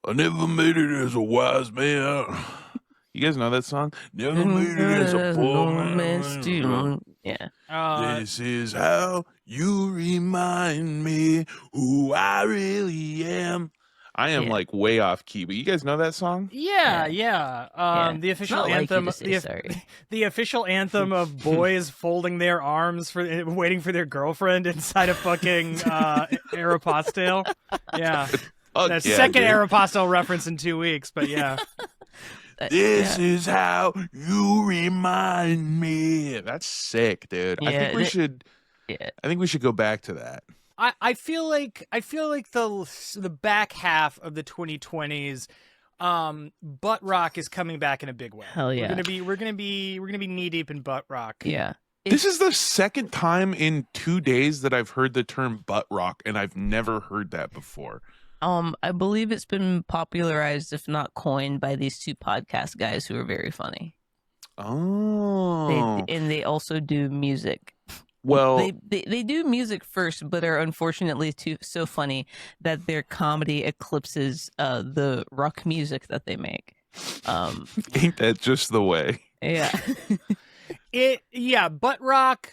I never made it as a wise man. You guys know that song? Never made it as a poor man. Yeah. This is how you remind me who I really am. I am like way off key, but you guys know that song? Yeah. The official anthem. The official anthem of boys folding their arms for waiting for their girlfriend inside a fucking Aeropostale. Yeah. Second Aeropostale reference in 2 weeks, but yeah. This is how you remind me. That's sick, dude. I think we should. Yeah. I think we should go back to that. I feel like the back half of the 2020s, butt rock is coming back in a big way. Hell yeah. We're gonna be knee deep in butt rock. Yeah. This is the second time in 2 days that I've heard the term butt rock, and I've never heard that before. I believe it's been popularized, if not coined, by these two podcast guys who are very funny. Oh. They also do music. Well, they do music first, but are unfortunately so funny that their comedy eclipses the rock music that they make. Ain't that just the way? Yeah. Butt rock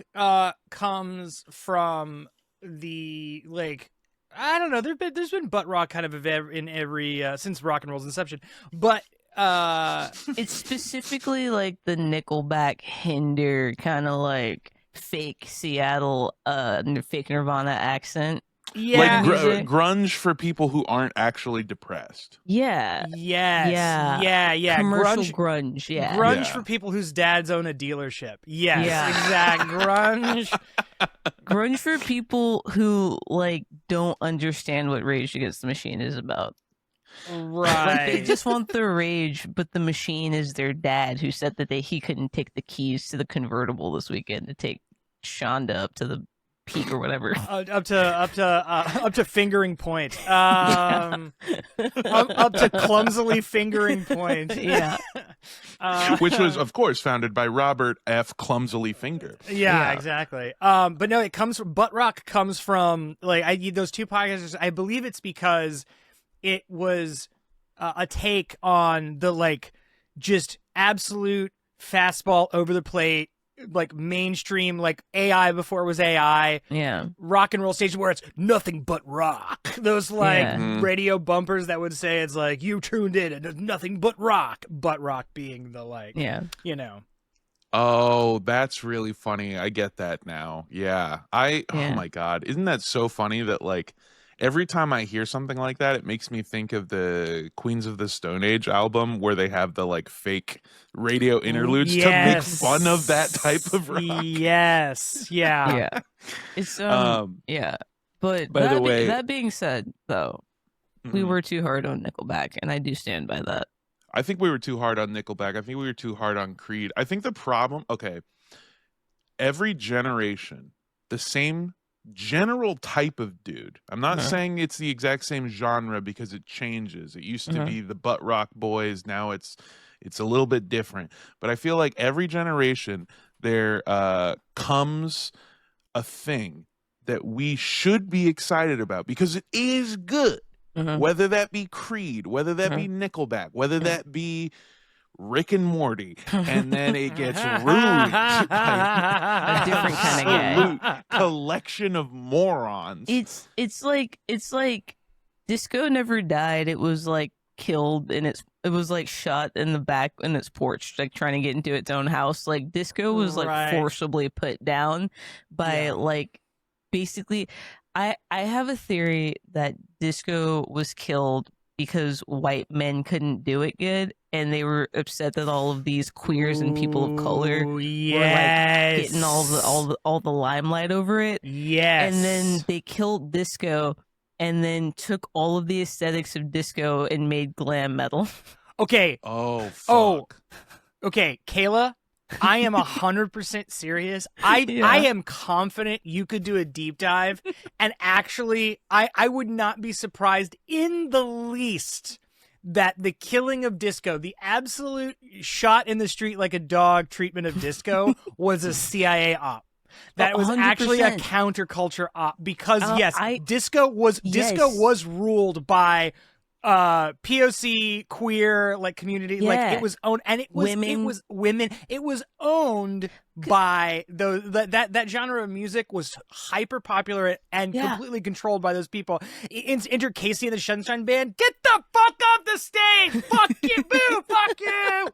comes from the I don't know. There's been butt rock kind of in every since rock and roll's inception, but it's specifically like the Nickelback, Hinder kind of like fake Seattle, fake Nirvana accent. Yeah, like grunge for people who aren't actually depressed. Yeah. Yeah. Commercial grunge. Yeah. Grunge for people whose dads own a dealership. Yes, exact grunge. Grunge for people who don't understand what Rage Against the Machine is about. Right. They just want the rage, but the machine is their dad who said that he couldn't take the keys to the convertible this weekend to take Shonda up to the peak or whatever. Up to fingering point. Up to clumsily fingering point. Yeah. Which was, of course, founded by Robert F. Clumsily Finger. Yeah, exactly. But no, butt rock comes from those two podcasts. I believe it's because it was a take on the just absolute fastball over the plate, mainstream, AI before it was AI. Yeah. Rock and roll station where it's nothing but rock. Those radio bumpers that would say it's you tuned in and there's nothing but rock. Butt rock being the Oh, that's really funny. I get that now. Yeah. Oh my God. Isn't that so funny that every time I hear something like that, it makes me think of the Queens of the Stone Age album where they have the fake radio interludes to make fun of that type of rock. Yes. Yeah. Yeah. It's yeah. But by the way, that being said, though, we were too hard on Nickelback, and I do stand by that. I think we were too hard on Nickelback. I think we were too hard on Creed. I think the problem, every generation, the same general type of dude. I'm not saying it's the exact same genre because it changes. It used to be the butt rock boys. Now it's a little bit different. But I feel like every generation there comes a thing that we should be excited about because it is good. Whether that be Creed, whether that be Nickelback, whether that be Rick and Morty, and then it gets ruined by a different kind of guy. Collection of morons. It's like disco never died. It was killed and it was shot in the back in its porch, trying to get into its own house. Disco was forcibly put down by basically. I have a theory that disco was killed because white men couldn't do it good, and they were upset that all of these queers and people of color were getting all the limelight over it. Yes, and then they killed disco, and then took all of the aesthetics of disco and made glam metal. Okay. Oh. Fuck. Okay, Kayla. I am 100% serious. I am confident you could do a deep dive, and actually, I would not be surprised in the least that the killing of disco, the absolute shot in the street like a dog treatment of disco, was a CIA op. That was 100%. Actually a counterculture op because disco was ruled by POC queer like community, Yeah. like it was owned, and it was women. It was owned by that genre of music was hyper popular and completely controlled by those people. Enter Casey and the Sunshine Band. Get the fuck off the stage! Fuck you, boo! Fuck you!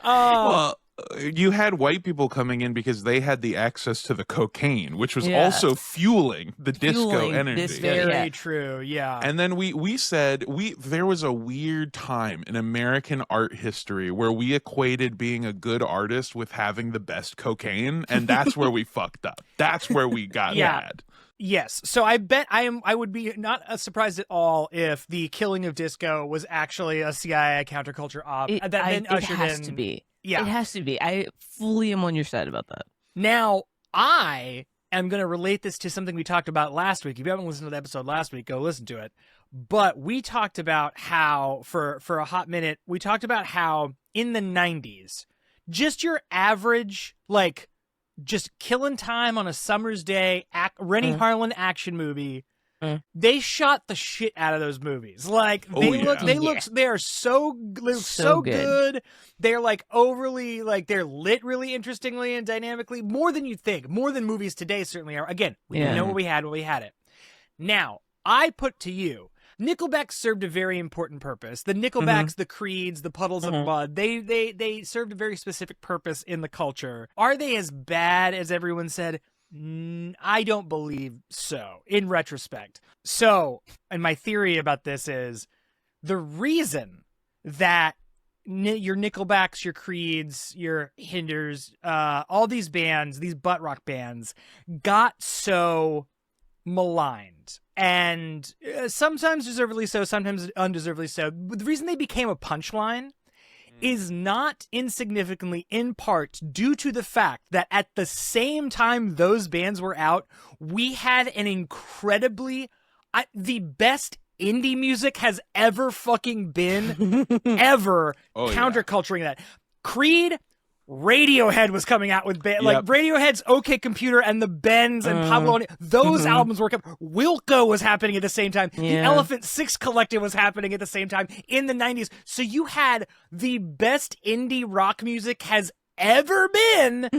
Well, you had white people coming in because they had the access to the cocaine, which was also fueling the disco energy. This very true, yeah. And then we said there was a weird time in American art history where we equated being a good artist with having the best cocaine, and that's where we fucked up. That's where we got bad. Yes. So I bet I would be not surprised at all if the killing of disco was actually a CIA counterculture op that then ushered in. It has to be. Yeah. It has to be. I fully am on your side about that. Now, I am going to relate this to something we talked about last week. If you haven't listened to the episode last week, go listen to it. But we talked about how, for a hot minute, we talked about how in the 90s, just your average, like, just killing time on a summer's day, Rennie Harlan action movie, they shot the shit out of those movies. Like they are so good. They're like overly, like they're lit really interestingly and dynamically, more than you think, more than movies today certainly are. Again, we didn't know what we had when we had it. Now, I put to you, Nickelback served a very important purpose. The Nickelbacks, the Creeds, the Puddles of Mud, they served a very specific purpose in the culture. Are they as bad as everyone said? I don't believe so, in retrospect. So, and my theory about this is the reason that your Nickelbacks, your Creeds, your Hinders, all these bands, these butt rock bands, got so maligned, and sometimes deservedly so, sometimes undeservedly so. But the reason they became a punchline is not insignificantly in part due to the fact that at the same time those bands were out, we had an incredibly the best indie music has ever fucking been ever counterculturing that. Creed, Radiohead was coming out with like Radiohead's OK Computer and the Bends and Pablo. Those albums were coming. Wilco was happening at the same time. The Elephant Six Collective was happening at the same time in the 90s. So you had the best indie rock music has ever been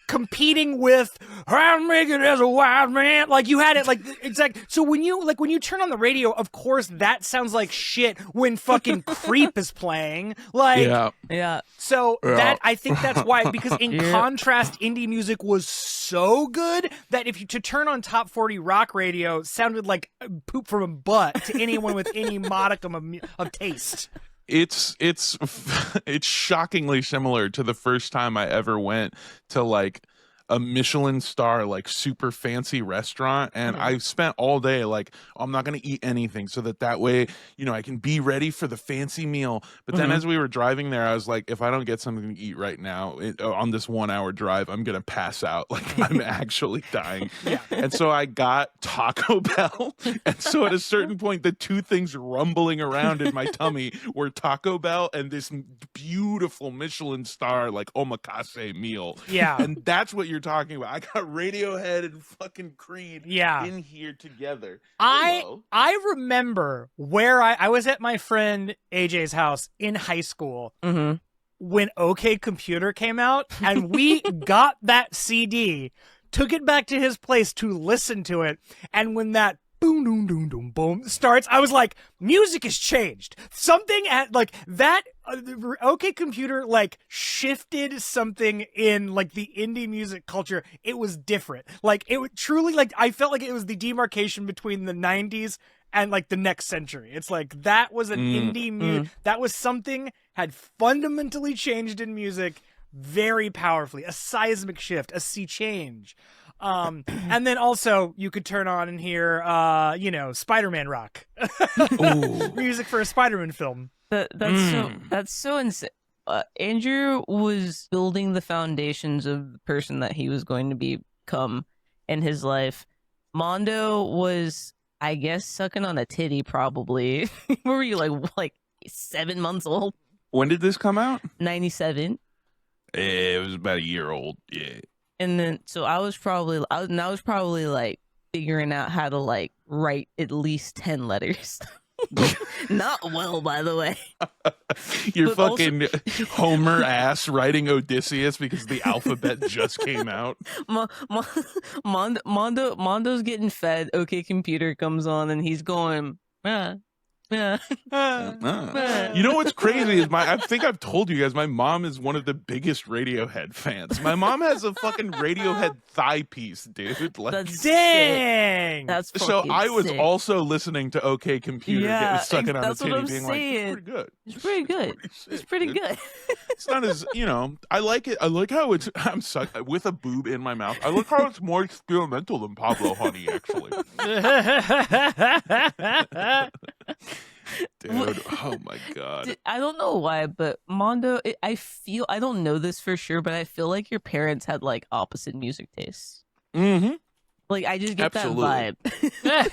competing with "I'm making as a wild man." Like you had it like exact. So when you turn on the radio, of course that sounds like shit when fucking Creep is playing. Like So that I think that's why, because in contrast, indie music was so good that if you to turn on top 40 rock radio sounded like poop from a butt to anyone with any modicum of taste. It's shockingly similar to the first time I ever went to like a Michelin star, like super fancy restaurant, and I spent all day like, I'm not going to eat anything so that way, you know, I can be ready for the fancy meal. But then as we were driving there, I was like, if I don't get something to eat right now on this 1 hour drive, I'm going to pass out. Like I'm actually dying. And so I got Taco Bell. And so at a certain point, the two things rumbling around in my tummy were Taco Bell and this beautiful Michelin star, like omakase meal. And that's what you're talking about. I got Radiohead and fucking Creed in here together. I remember where I was at my friend AJ's house in high school when OK Computer came out, and we got that CD, took it back to his place to listen to it, and when that boom, boom, boom, boom, boom starts, I was like, music has changed. Something at like that. OK Computer like shifted something in like the indie music culture. It was different. Like it would truly, like I felt like it was the demarcation between the 90s and like the next century. It's like that was an indie music. That was something had fundamentally changed in music very powerfully. A seismic shift, a sea change. And then also you could turn on and hear, Spider-Man rock, music for a Spider-Man film. That's so insane. Andrew was building the foundations of the person that he was going to become in his life. Mondo was, I guess, sucking on a titty probably. Where were you, like 7 months old? When did this come out? 97. It was about a year old. Yeah. And then, so I was probably like figuring out how to like write at least 10 letters. Not well, by the way. You're But fucking Homer ass writing Odysseus because the alphabet just came out. Mondo's getting fed. OK Computer comes on and he's going, yeah. You know what's crazy is I think I've told you guys, my mom is one of the biggest Radiohead fans. My mom has a fucking Radiohead thigh piece, dude. Like, That's Dang. sick. That's so I was sick. also listening to OK Computer, Yeah, sucking on the that's what titty, I'm being saying. like, it's pretty good. It's pretty good. It's pretty good. It's not as, I like it. I like how it's, with a boob in my mouth. I like how it's more experimental than Pablo Honey, actually. Dude, oh my God. I don't know why, but Mondo, I don't know this for sure, but I feel like your parents had like opposite music tastes. Mm-hmm. Like I just get Absolutely. that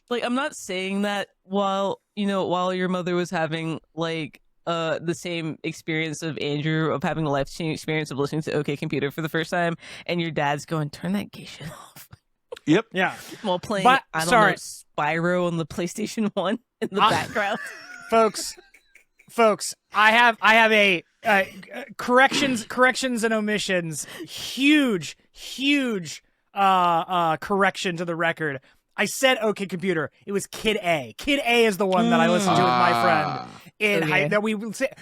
vibe. I'm not saying that while your mother was having like the same experience of Andrew of having a life-changing experience of listening to OK Computer for the first time, and your dad's going, turn that gay shit off. Yep. Yeah. While playing, But, I don't sorry. know, Spyro on the PlayStation 1 in the background. folks, I have a corrections and omissions. Huge correction to the record. I said OK Computer. It was Kid A. Kid A is the one that I listened to with my friend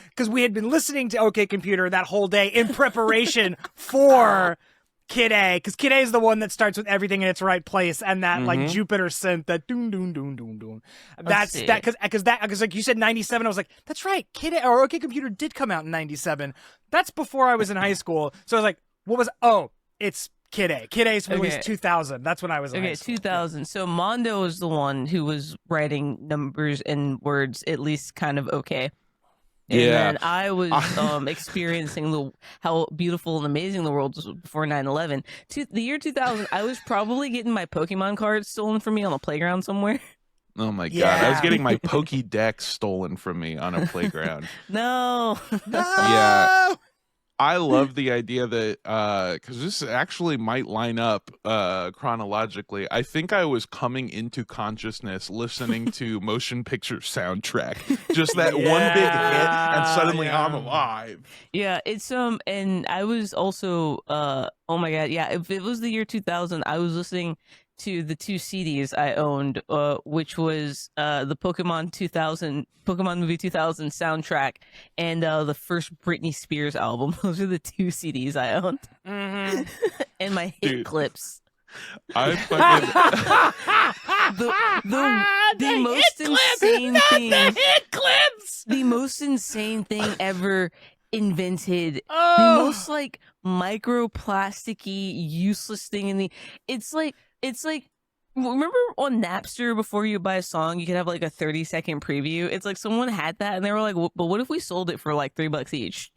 because we had been listening to OK Computer that whole day in preparation for Kid A, because Kid A is the one that starts with everything in its right place, and that like Jupiter synth, that doom doom doom doom doom. That's that because like you said 97, I was like, that's right, Kid A or OK Computer did come out in 97. That's before I was in high school, so I was like, it's Kid A. Kid A's released 2000. That's when I was in high school. 2000. So Mondo is the one who was writing numbers and words at least kind of okay. And then I was experiencing how beautiful and amazing the world was before 9/11. The year 2000, I was probably getting my Pokemon cards stolen from me on a playground somewhere. Oh my God. I was getting my Pokédex stolen from me on a playground. No. Yeah. I love the idea that because this actually might line up chronologically. I think I was coming into consciousness listening to motion picture soundtrack, just that one big hit, and suddenly I'm alive. Yeah, it's and I was also oh my God, yeah. If it was the year 2000, I was listening to the 2 CDs I owned, which was the Pokemon movie 2000 soundtrack and the first Britney Spears album. Those are the 2 CDs I owned. Mm-hmm. And my hit clips. I fucking the most insane thing. The hit clips. The most insane thing ever invented. Oh. The most like microplasticky, useless thing in the. It's like remember on Napster before you buy a song you could have like a 30-second preview. It's like someone had that and they were like, but what if we sold it for like $3 each?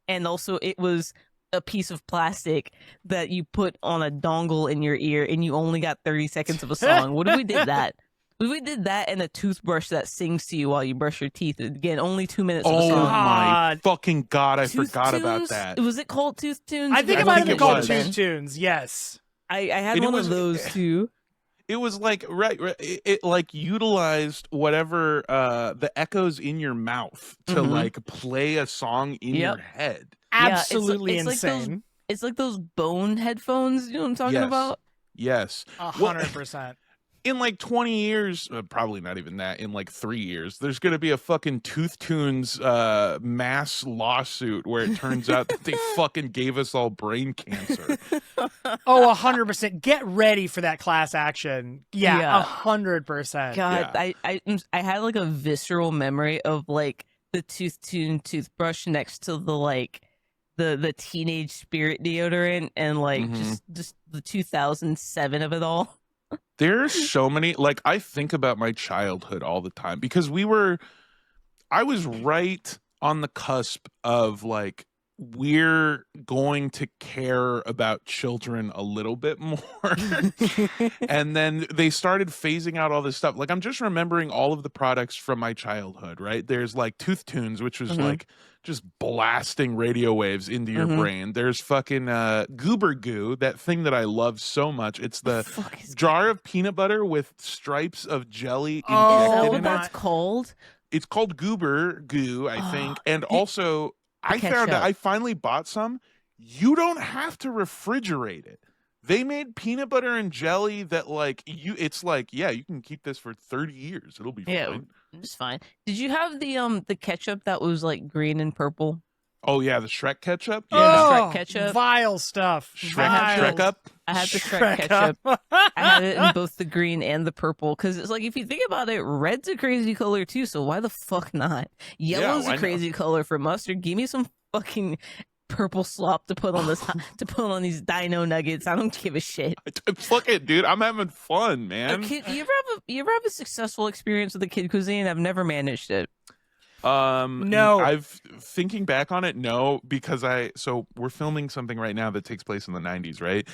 And also it was a piece of plastic that you put on a dongle in your ear and you only got 30 seconds of a song. What if we did that? What if we did that and a toothbrush that sings to you while you brush your teeth? Again, only 2 minutes of a oh song. my fucking God, I Tooth forgot Tunes? about that. Was it called Tooth Tunes? I think it might have been called Tooth Tunes. Yes. I had one of those too. It was like it like utilized whatever the echoes in your mouth to like play a song in your head. Absolutely it's insane. It's like those bone headphones. You know what I'm talking about? Yes. 100%. In like 20 years, probably not even that, in like 3 years, there's going to be a fucking Tooth Tunes mass lawsuit where it turns out that they fucking gave us all brain cancer. Oh, 100%. Get ready for that class action. Yeah. 100%. God, Yeah. I had like a visceral memory of like the Tooth Tune toothbrush next to the like the Teenage Spirit deodorant and like just the 2007 of it all. There's so many, like, I think about my childhood all the time because I was right on the cusp of like we're going to care about children a little bit more. And then they started phasing out all this stuff. Like, I'm just remembering all of the products from my childhood, right? There's like Tooth Tunes, which was like just blasting radio waves into your brain. There's fucking Goober Goo, that thing that I love so much. It's the jar of peanut butter with stripes of jelly injected Is that in what it. that's called? It's called Goober Goo, I think. And also, I found out, I finally bought some. You don't have to refrigerate it. They made peanut butter and jelly that it's like, yeah, you can keep this for 30 years. It'll be fine. It's fine. Did you have the ketchup that was like green and purple? Oh yeah, the Shrek ketchup? Yeah, the Shrek ketchup. Vile stuff. Shrek up? I had the Shrek ketchup. I had it in both the green and the purple because it's like, if you think about it, red's a crazy color too, so why the fuck not? Yellow's a crazy color for mustard. Give me some fucking purple slop to put on these dino nuggets. I don't give a shit. Fuck it, dude. I'm having fun, man. You ever have a successful experience with a kid cuisine? I've never managed it. No. I've thinking back on it, no, because so we're filming something right now that takes place in the 90s, right?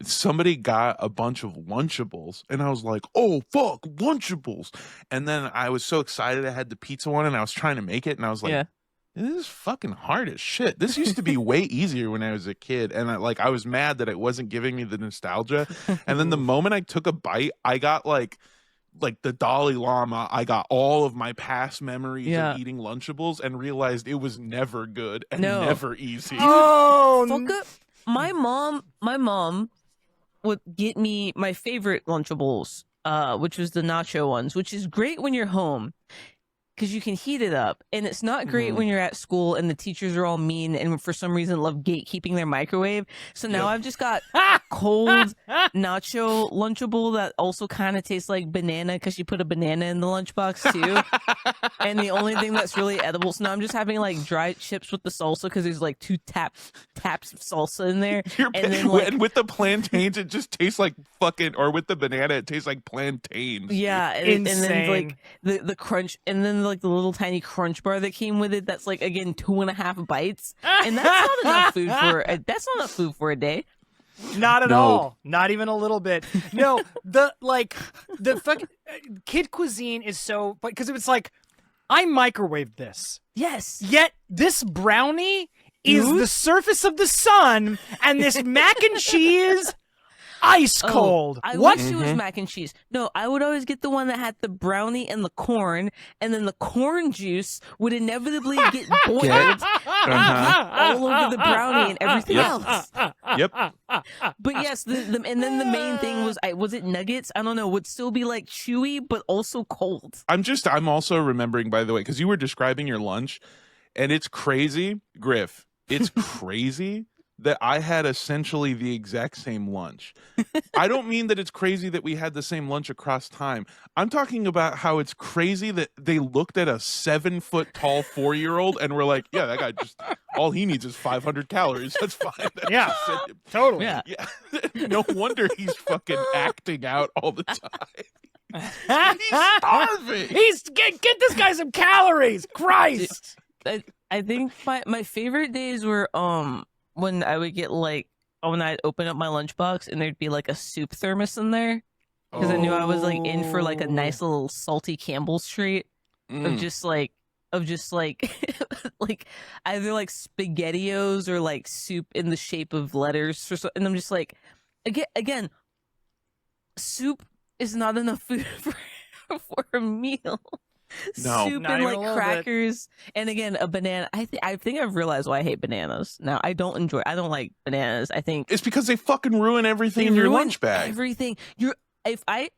Somebody got a bunch of Lunchables, and I was like, oh fuck, Lunchables. And then I was so excited I had the pizza one, and I was trying to make it, and I was like, this is fucking hard as shit. This used to be way easier when I was a kid, and I was mad that it wasn't giving me the nostalgia. And then the moment I took a bite, I got like the Dalai Lama, I got all of my past memories of eating Lunchables and realized it was never good and never easy. My mom would get me my favorite Lunchables, which was the nacho ones, which is great when you're home because you can heat it up, and it's not great when you're at school and the teachers are all mean and for some reason love gatekeeping their microwave. So now I've just got cold nacho Lunchable that also kind of tastes like banana because you put a banana in the lunchbox too. And the only thing that's really edible, so now I'm just having like dry chips with the salsa because there's like 2 taps of salsa in there. And then and with the plantains, it just tastes like fucking, or with the banana, it tastes like plantains. Yeah, and then like the crunch, and then like the little tiny crunch bar that came with it. That's like, again, 2.5 bites, and that's not enough food that's not enough food for a day. Not at all. Not even a little bit. No, the fucking kid cuisine is so, because it was like, I microwaved this. Yes. Yet this brownie is the surface of the sun, and this mac and cheese ice cold. I wish it was mac and cheese. No, I would always get the one that had the brownie and the corn, and then the corn juice would inevitably get boiled all over the brownie and everything else. Yep. But yes, and then the main thing was it nuggets? I don't know. Would still be like chewy, but also cold. I'm also remembering, by the way, because you were describing your lunch, and it's crazy, Griff. It's crazy that I had essentially the exact same lunch. I don't mean that it's crazy that we had the same lunch across time. I'm talking about how it's crazy that they looked at a 7-foot-tall 4-year-old and were like, yeah, that guy just, all he needs is 500 calories. That's fine. Totally. Yeah. No wonder he's fucking acting out all the time. He's starving. Get this guy some calories. Christ. I think my favorite days were when I would get when I'd open up my lunchbox and there'd be like a soup thermos in there because I knew I was like in for like a nice little salty Campbell's treat of just like like either like SpaghettiOs or like soup in the shape of letters and I'm just like, again, soup is not enough food for a meal. No, soup and like crackers, and again a banana. I think I've realized why I hate bananas. Now I don't like bananas. I think it's because they fucking ruin everything in your lunch bag. Everything. If I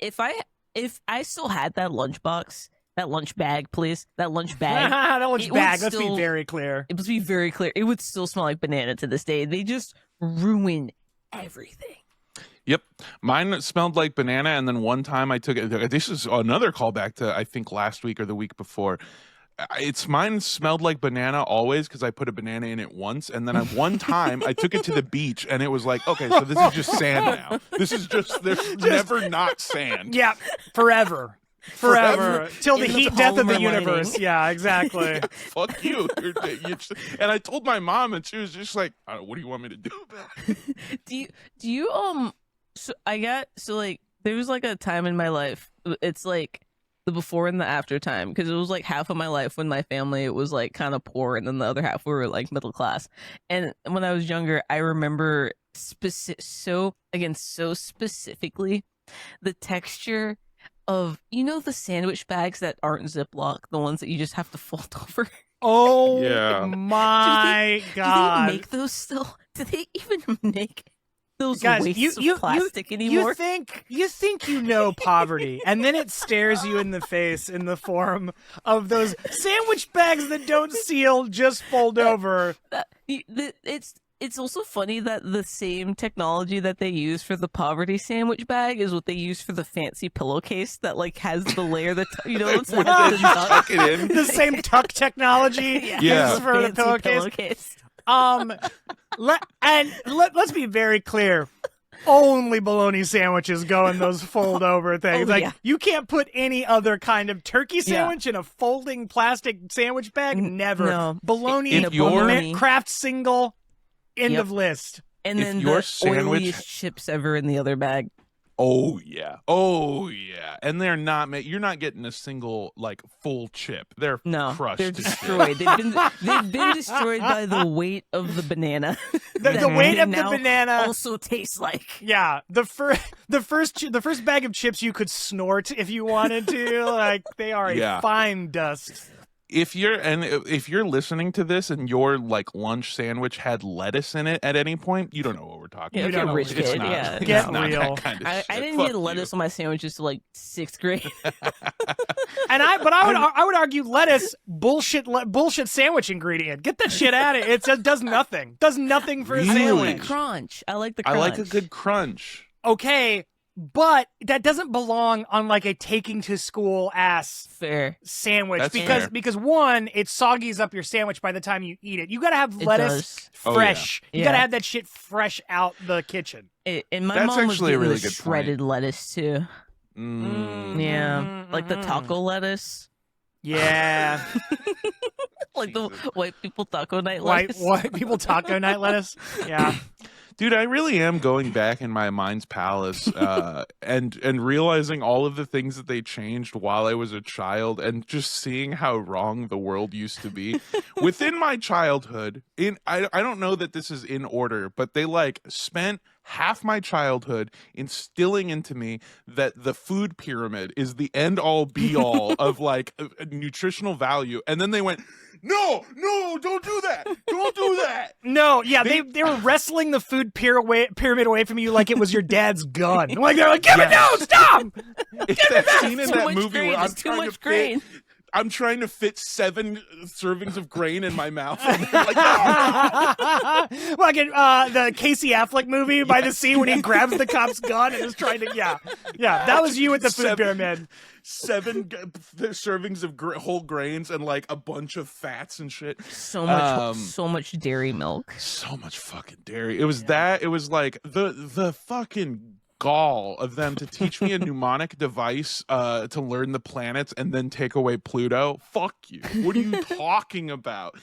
still had that lunchbox, that lunch bag, please, that lunch bag, that lunch bag. Let's be very clear. It must be very clear. It would still smell like banana to this day. They just ruin everything. Yep. Mine smelled like banana, and then one time I took it. This is another callback to, I think, last week or the week before. Mine smelled like banana always because I put a banana in it once, and then one time I took it to the beach, and it was like, okay, so this is just sand now. This is just, there's never not sand. Yeah, forever. Forever. Till the In the heat death of the polymer universe. lining. Yeah, exactly. Fuck you. And I told my mom, and she was just like, "What do you want me to do about it?" Do you like there was like a time in my life. It's like the before and the after time, because it was like half of my life when my family it was like kind of poor, and then the other half we were like middle class. And when I was younger, I remember so specifically the texture of the sandwich bags that aren't Ziploc, the ones that you just have to fold over. Oh Yeah. my God. Do they make those still? Do they even make those Guys, wastes of plastic anymore? You think you know poverty, and then it stares you in the face in the form of those sandwich bags that don't seal, just fold over. It's also funny that the same technology that they use for the poverty sandwich bag is what they use for the fancy pillowcase that like has the layer that it's When you tuck it in. The same tuck technology Yeah. used for the pillowcase. Let's be very clear. Only bologna sandwiches go in those fold over things. You can't put any other kind of turkey sandwich in a folding plastic sandwich bag. Never. No. Bologna, bologna. Kraft single, end of list. And then your the sandwich- oiliest chips ever in the other bag. Oh yeah, and they're not. You're not getting a single like full chip. They're crushed. They're to destroyed. They've been destroyed by the weight of the banana. The weight of the now banana also tastes like. Yeah, the first bag of chips you could snort if you wanted to. Like they are a fine dust. If you're listening to this and your like lunch sandwich had lettuce in it at any point, you don't know what we're talking Yeah, about. you're a rich It's kid. not, Yeah, it's Get not real. that kind of I shit. didn't Fuck get lettuce on my sandwiches till like 6th grade. I would argue lettuce bullshit sandwich ingredient. Get that shit out of it. It just does nothing. Does nothing for a Really? sandwich. Crunch. I like the crunch. I like a good crunch. Okay, but that doesn't belong on like a taking to school ass Fair. sandwich. That's fair. Because one, it soggies up your sandwich by the time you eat it. You gotta have lettuce does. fresh. Oh, yeah. You gotta have that shit fresh out the kitchen. And my That's mom was actually a getting really the good shredded lettuce too. Yeah, like the taco Mm-hmm. lettuce. Yeah. Like the white people taco night white lettuce. people taco night lettuce. Yeah. Dude, I really am going back in my mind's palace and realizing all of the things that they changed while I was a child and just seeing how wrong the world used to be. Within my childhood, I don't know that this is in order, but they like spent half my childhood instilling into me that the food pyramid is the end all be all of like a nutritional value. And then they went, no, don't do that. Don't do that. No, yeah, they were wrestling the food pyramid away from you like it was your dad's gun. Like they're like, give it no, stop. It's that scene in Too that much movie grain. where I'm It's too trying much to grain. I'm trying to fit 7 servings of grain in my mouth. And they're like, no. Like in the Casey Affleck movie by the scene when he grabs the cop's gun and is trying to, yeah, that was you at the food pyramid. 7 servings of whole grains and like a bunch of fats and shit. So much dairy milk. So much fucking dairy. It was that. It was like the fucking gall of them to teach me a mnemonic device to learn the planets and then take away Pluto. Fuck you. What are you talking about?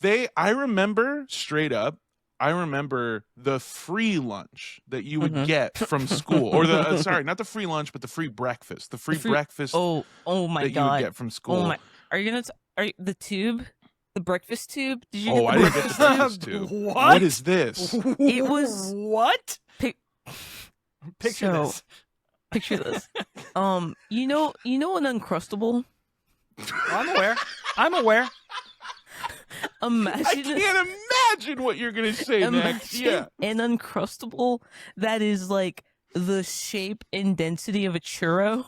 I remember straight up. I remember the free lunch that you would get from school, or the sorry, not the free lunch, but the free breakfast. The free breakfast. Oh my that god! you would get from school. Oh my! Are you the tube? The breakfast tube? Did you Oh, get I the didn't get the breakfast tube. What is this? It was what? Picture this. Picture this. You know an Uncrustable? I'm aware. Imagine, I can't imagine what you're gonna say next. Yeah, an Uncrustable that is like the shape and density of a churro,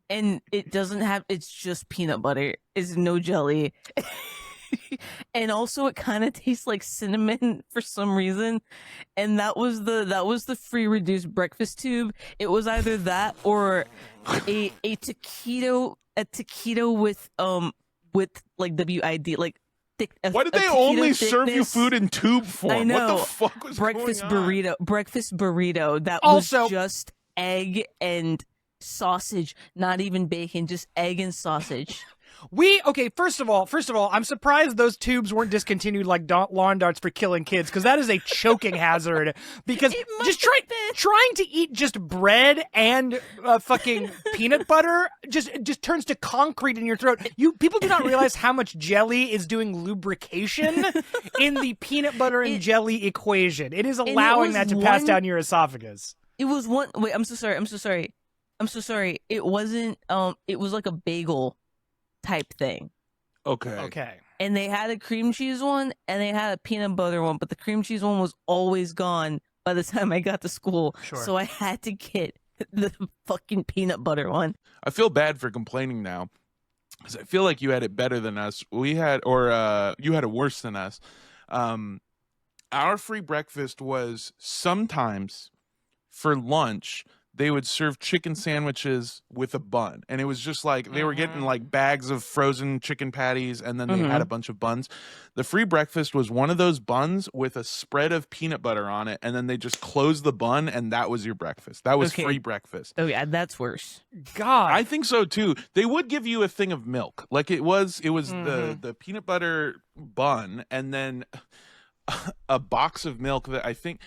and it's just peanut butter. It's no jelly. And also it kind of tastes like cinnamon for some reason, and that was the free reduced breakfast tube. It was either that or a taquito with like WID, like thick. Why did they only serve you food in tube form? I know. What the fuck was breakfast going on? Breakfast burrito that Also- was just egg and sausage, not even bacon, just egg and sausage. Okay, first of all, I'm surprised those tubes weren't discontinued like lawn darts for killing kids, because that is a choking hazard. Because just trying to eat just bread and fucking peanut butter just turns to concrete in your throat. People do not realize how much jelly is doing lubrication in the peanut butter and jelly equation. It is allowing that to pass down your esophagus. It was one. Wait, I'm so sorry. It wasn't. It was like a bagel type thing. Okay. And they had a cream cheese one and they had a peanut butter one, but the cream cheese one was always gone by the time I got to school. Sure. So I had to get the fucking peanut butter one. I feel bad for complaining now, because I feel like you had it better than us. You had it worse than us. Our free breakfast was sometimes for lunch they would serve chicken sandwiches with a bun. And it was just like they were getting like bags of frozen chicken patties, and then they had a bunch of buns. The free breakfast was one of those buns with a spread of peanut butter on it, and then they just closed the bun, and that was your breakfast. That was free breakfast. Oh yeah, that's worse. God. I think so too. They would give you a thing of milk. Like it was the peanut butter bun, and then a box of milk that I think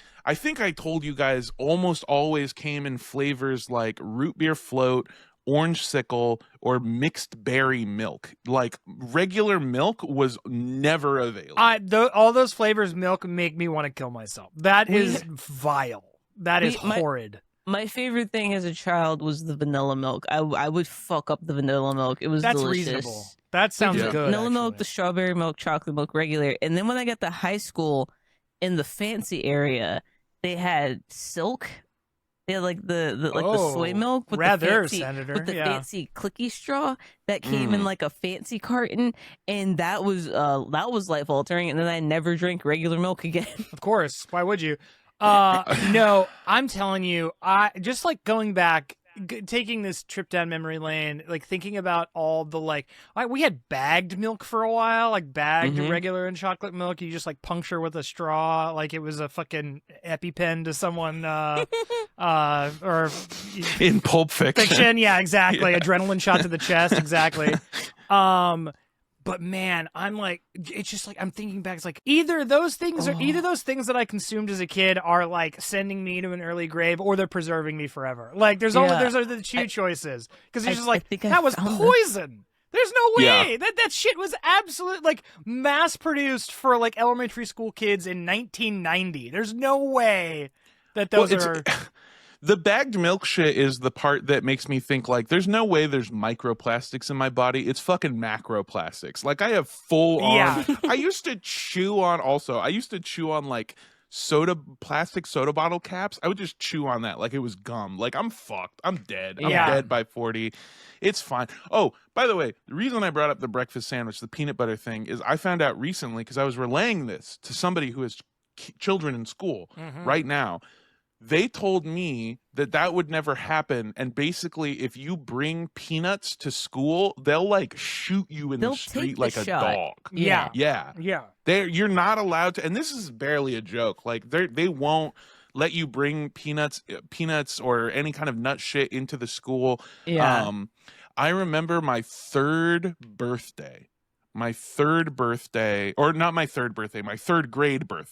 I told you guys almost always came in flavors like root beer float, orange sickle, or mixed berry milk. Like regular milk was never available. All those flavors milk make me want to kill myself. That is vile. That is horrid. My favorite thing as a child was the vanilla milk. I would fuck up the vanilla milk. It was delicious. Reasonable. That sounds good. Vanilla milk, the strawberry milk, chocolate milk, regular. And then when I got to high school, in the fancy area, they had silk. They had like the soy milk with the fancy clicky straw that came in like a fancy carton, and that was life altering. And then I never drank regular milk again. Of course, why would you? No, I'm telling you, I just like going back. Taking this trip down memory lane, like thinking about all the we had bagged milk for a while, like bagged regular and chocolate milk. You just like puncture with a straw, like it was a fucking EpiPen to someone, or in Pulp Fiction. Yeah, exactly. Yeah. Adrenaline shot to the chest, exactly. But man, I'm like, it's just like I'm thinking back. It's like either those things that I consumed as a kid are like sending me to an early grave, or they're preserving me forever. Like there's the two choices, because it's just like that was poison. There's no way that shit was absolute like mass produced for like elementary school kids in 1990. There's no way that those are. The bagged milk shit is the part that makes me think like there's no way there's microplastics in my body. It's fucking macroplastics. Like I have full on. I used to chew on like plastic soda bottle caps. I would just chew on that like it was gum. Like I'm fucked. I'm dead. I'm dead by 40. It's fine. Oh, by the way, the reason I brought up the breakfast sandwich, the peanut butter thing, is I found out recently because I was relaying this to somebody who has children in school right now. They told me that would never happen, and basically if you bring peanuts to school, they'll like shoot you in the street like a dog. Yeah. You're not allowed to, and this is barely a joke, like they won't let you bring peanuts or any kind of nut shit into the school. I remember my third grade birthday.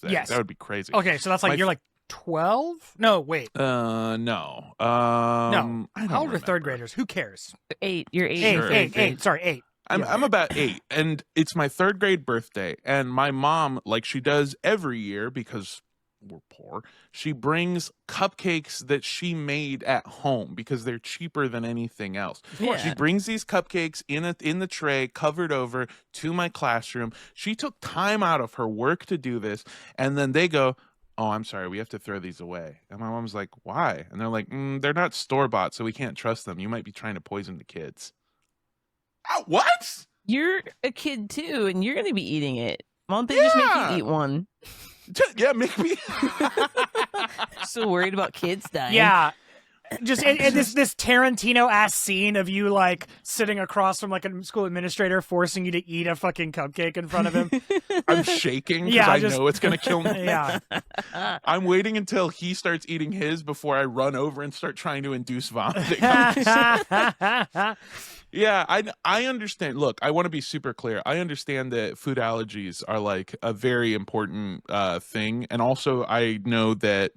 Yes, that would be crazy. Okay, so that's like you're like 12? No, wait. No. No. How old are third graders? Who cares? 8. You're 8. Sure. 8. Sorry, 8. I'm about 8, and it's my third grade birthday, and my mom, like she does every year because we're poor, she brings cupcakes that she made at home because they're cheaper than anything else. Yeah. She brings these cupcakes in the tray, covered over, to my classroom. She took time out of her work to do this, and then they go, "Oh, I'm sorry, we have to throw these away." And my mom's like, "Why?" And they're like, "They're not store-bought, so we can't trust them. You might be trying to poison the kids." Oh, what? You're a kid too, and you're going to be eating it. Why don't they just make you eat one? Yeah, make me. So worried about kids dying. Yeah. Just and this Tarantino ass scene of you like sitting across from like a school administrator forcing you to eat a fucking cupcake in front of him. I'm shaking because I know it's gonna kill me. Yeah. I'm waiting until he starts eating his before I run over and start trying to induce vomiting. Yeah, I understand. Look, I want to be super clear. I understand that food allergies are like a very important thing, and also I know that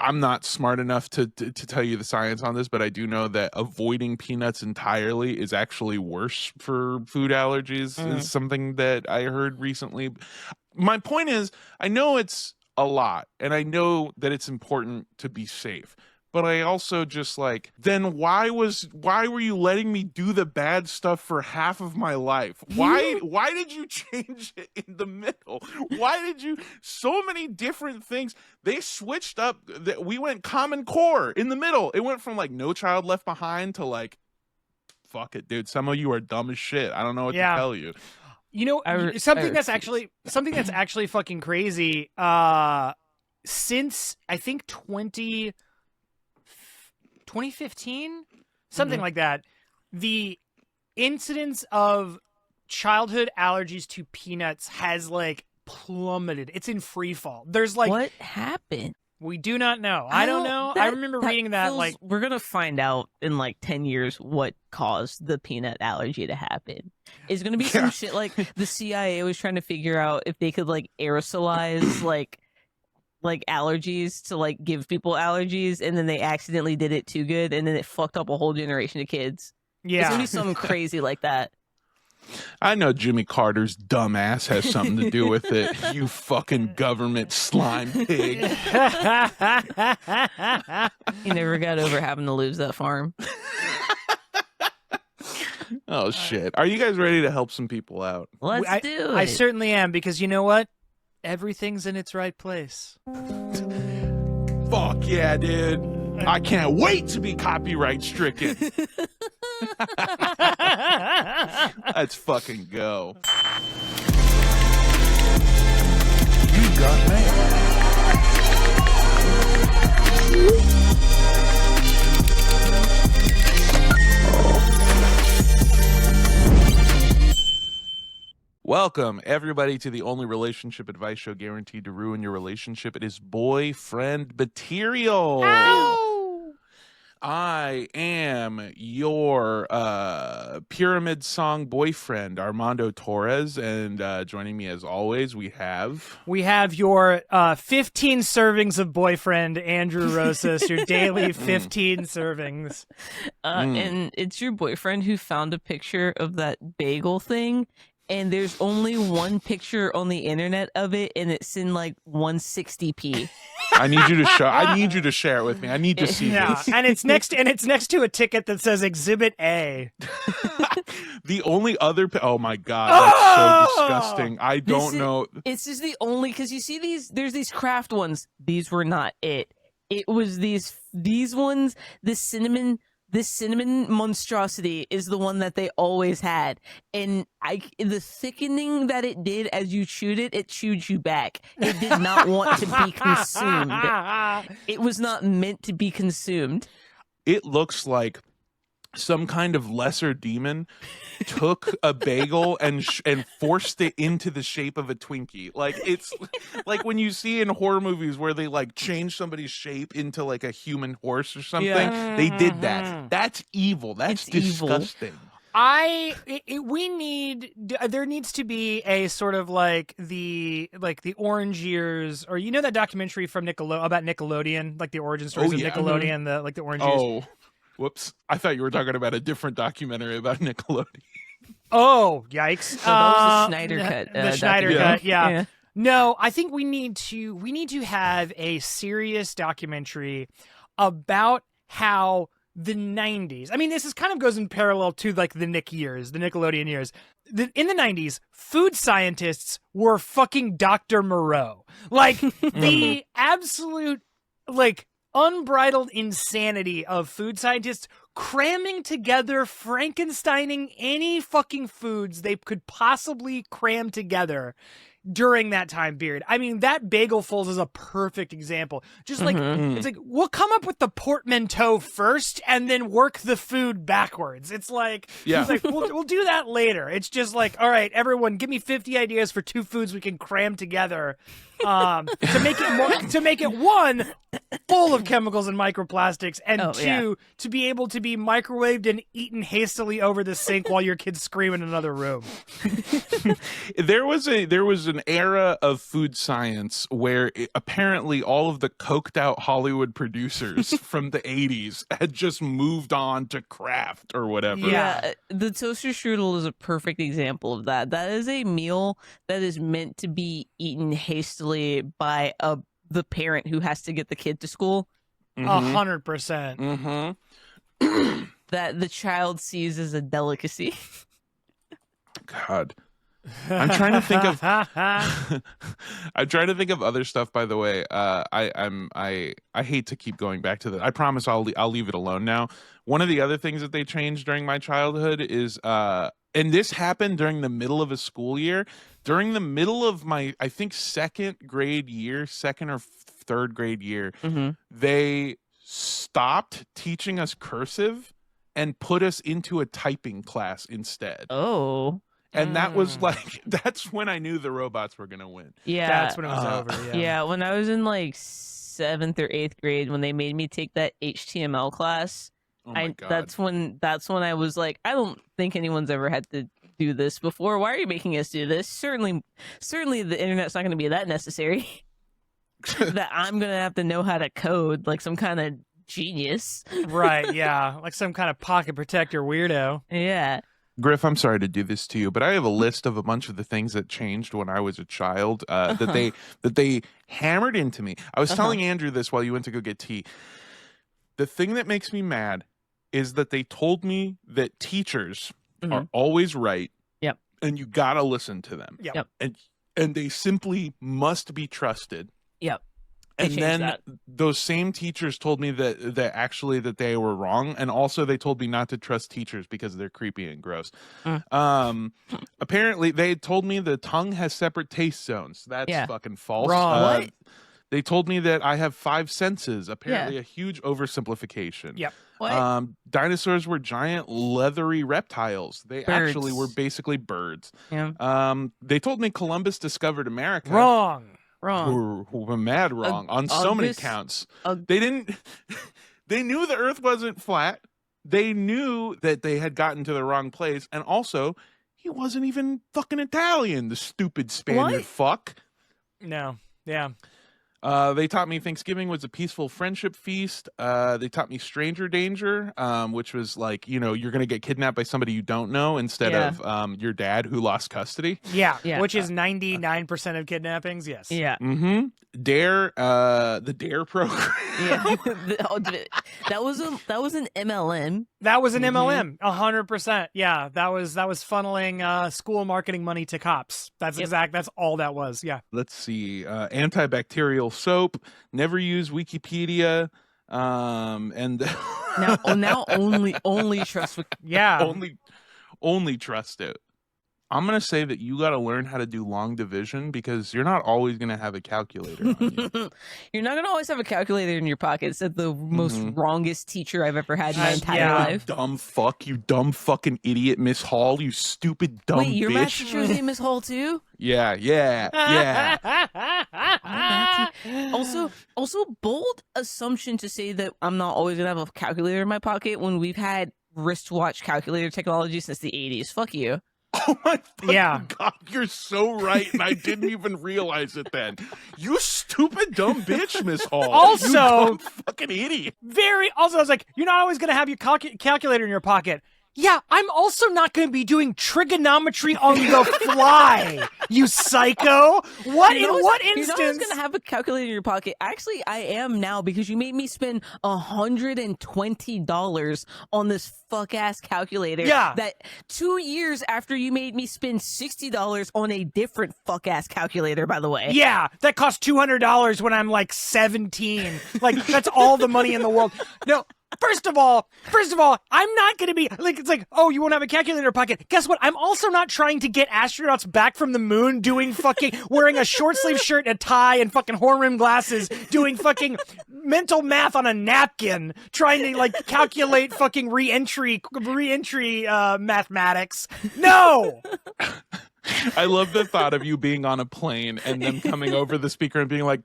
I'm not smart enough to tell you the science on this, but I do know that avoiding peanuts entirely is actually worse for food allergies. Is something that I heard recently. My point is, I know it's a lot, and I know that it's important to be safe. But I also just like, then why were you letting me do the bad stuff for half of my life? Why did you change it in the middle? Why did you so many different things? They switched up that we went Common Core in the middle. It went from like No Child Left Behind to like, fuck it, dude. Some of you are dumb as shit. I don't know what to tell you. You know, something that's actually fucking crazy. Since I think 2015, something like that, the incidence of childhood allergies to peanuts has like plummeted. It's in free fall. There's like, what happened? We do not know. I don't know. I remember reading that like we're gonna find out in like 10 years what caused the peanut allergy to happen. It's gonna be some shit like the CIA was trying to figure out if they could like aerosolize like allergies to like give people allergies, and then they accidentally did it too good, and then it fucked up a whole generation of kids. Yeah, it's gonna be something crazy like that. I know Jimmy Carter's dumbass has something to do with it. You fucking government slime pig. He never got over having to lose that farm. Oh shit! Are you guys ready to help some people out? Let's do it. I certainly am, because you know what? Everything's in its right place. Fuck yeah, dude. I can't wait to be copyright stricken. Let's fucking go. You got mail. Welcome, everybody, to the only relationship advice show guaranteed to ruin your relationship. It is Boyfriend Material. Ow! I am your pyramid song boyfriend, Armando Torres, and joining me as always, we have your 15 servings of boyfriend, Andrew Rosas, your daily 15 servings. And it's your boyfriend who found a picture of that bagel thing. And there's only one picture on the internet of it, and it's in like 160p. I need you to show. I need you to share it with me. I need to see this. And it's next to a ticket that says Exhibit A. The only other. Oh my god, that's so disgusting. I don't know. It's just the only, because you see these. There's these craft ones. These were not it. It was these ones. This cinnamon monstrosity is the one that they always had, and the thickening that it did as you chewed it, it chewed you back. It did not want to be consumed. It was not meant to be consumed. It looks like some kind of lesser demon took a bagel and forced it into the shape of a Twinkie. Like, it's like when you see in horror movies where they like change somebody's shape into like a human horse or something. Yeah. They did that. That's evil. That's disgusting. There needs to be a sort of like the Orange Years, or you know that documentary from about Nickelodeon, like the origin stories of Nickelodeon, the Orange Years. Whoops. I thought you were talking about a different documentary about Nickelodeon. Oh, yikes. So that was the Schneider Cut. The Schneider Cut, yeah. No, I think we need to have a serious documentary about how the 90s, I mean, this kind of goes in parallel to like the Nickelodeon years. In the 90s, food scientists were fucking Dr. Moreau. Like, the absolute, like, unbridled insanity of food scientists cramming together, Frankensteining any fucking foods they could possibly cram together during that time period. I mean, that bagel folds is a perfect example. Just like, it's like, we'll come up with the portmanteau first and then work the food backwards. It's like, we'll do that later. It's just like, all right, everyone, give me 50 ideas for 2 foods we can cram together to make it one, full of chemicals and microplastics, and 2, to be able to be microwaved and eaten hastily over the sink while your kids scream in another room. There was an era of food science where apparently all of the coked out Hollywood producers from the 80s had just moved on to craft or whatever. Yeah, the toaster strudel is a perfect example of that. That is a meal that is meant to be eaten hastily by the parent who has to get the kid to school. 100%. That the child sees as a delicacy. God. I'm trying to think of I'm trying to think of other stuff, by the way. I hate to keep going back to that. I promise I'll leave it alone now. One of the other things that they changed during my childhood is and this happened during the middle of a school year. During the middle of my, I think, second or third grade year, they stopped teaching us cursive and put us into a typing class instead. Oh. And that was like, that's when I knew the robots were going to win. Yeah. That's when it was over. Yeah, when I was in like 7th or 8th grade, when they made me take that HTML class, Oh my God. that's when I was like, I don't think anyone's ever had to do this before. Why are you making us do this? Certainly the internet's not going to be that necessary. That I'm going to have to know how to code like some kind of genius. Right, yeah. Like some kind of pocket protector weirdo. Yeah. Griff, I'm sorry to do this to you, but I have a list of a bunch of the things that changed when I was a child that they hammered into me. I was telling Andrew this while you went to go get tea. The thing that makes me mad is that they told me that teachers are always right. Yep. And you gotta listen to them. Yep. And they simply must be trusted. Yep. And then those same teachers told me that they were wrong, and also they told me not to trust teachers because they're creepy and gross. Apparently, they told me the tongue has separate taste zones. That's fucking false. Wrong. What? They told me that I have 5 senses. Apparently, a huge oversimplification. Yep. What? Dinosaurs were giant leathery reptiles. They actually were basically birds. Yeah. They told me Columbus discovered America. Wrong. Who were mad wrong on so many counts. They knew the earth wasn't flat. They knew that they had gotten to the wrong place. And also, he wasn't even fucking Italian, the stupid Spaniard fuck. No. Yeah. They taught me Thanksgiving was a peaceful friendship feast. They taught me stranger danger, which was like, you're going to get kidnapped by somebody you don't know instead of your dad who lost custody. Yeah. Which is 99% of kidnappings. Yes. Yeah. Dare, the Dare program. Yeah. that was an MLM. That was an MLM, 100%. Yeah, that was funneling school marketing money to cops. That's that's all that was. Yeah. Let's see. Antibacterial soap. Never use Wikipedia. And now only trust. Only trust it. I'm going to say that you got to learn how to do long division because you're not always going to have a calculator on you. You're not going to always have a calculator in your pocket. It's the most wrongest teacher I've ever had in my entire life. Dumb fuck, you dumb fucking idiot, Miss Hall, you stupid dumb bitch. Wait, your math teacher's name is Hall too? Yeah. Also, bold assumption to say that I'm not always going to have a calculator in my pocket when we've had wristwatch calculator technology since the 80s. Fuck you. Oh my God, you're so right, and I didn't even realize it then. You stupid dumb bitch, Miss Hall. Also, you dumb fucking idiot. I was like, you're not always going to have your calculator in your pocket. Yeah, I'm also not going to be doing trigonometry on the fly, you psycho. What You're what not instance? You're not going to have a calculator in your pocket. Actually, I am now because you made me spend $120 on this fuck-ass calculator. Yeah. That 2 years after you made me spend $60 on a different fuck-ass calculator, by the way. Yeah, that cost $200 when I'm like 17. Like, that's all the money in the world. No. First of all, I'm not going to be like, it's like, oh, you won't have a calculator in your pocket. Guess what? I'm also not trying to get astronauts back from the moon wearing a short sleeve shirt, a tie, and fucking horn rimmed glasses, doing fucking mental math on a napkin, trying to like calculate fucking re-entry mathematics. No! I love the thought of you being on a plane and them coming over the speaker and being like,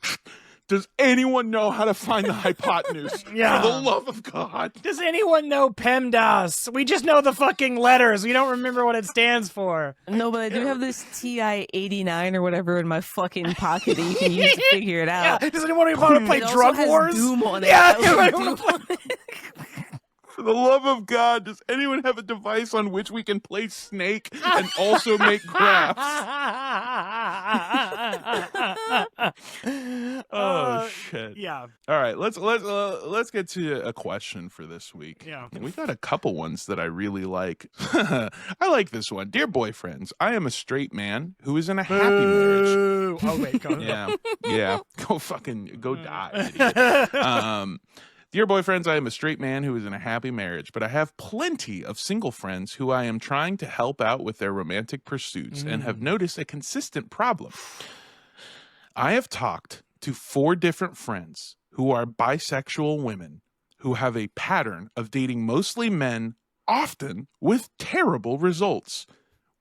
does anyone know how to find the hypotenuse? Yeah. For the love of God. Does anyone know PEMDAS? We just know the fucking letters. We don't remember what it stands for. No, but I do have this TI-89 or whatever in my fucking pocket that you can use to figure it out. Yeah. Does anyone want to play It Drug also has Wars? Doom on it. Yeah. Doom on it. For the love of God, does anyone have a device on which we can play Snake and also make graphs? Oh shit! Yeah. All right, let's get to a question for this week. Yeah. We got a couple ones that I really like. I like this one. Dear boyfriends, I am a straight man who is in a happy marriage. Oh wait, go. Yeah. Go die. Idiot. Dear boyfriends, I am a straight man who is in a happy marriage, but I have plenty of single friends who I am trying to help out with their romantic pursuits and have noticed a consistent problem. I have talked to 4 different friends who are bisexual women who have a pattern of dating mostly men, often with terrible results.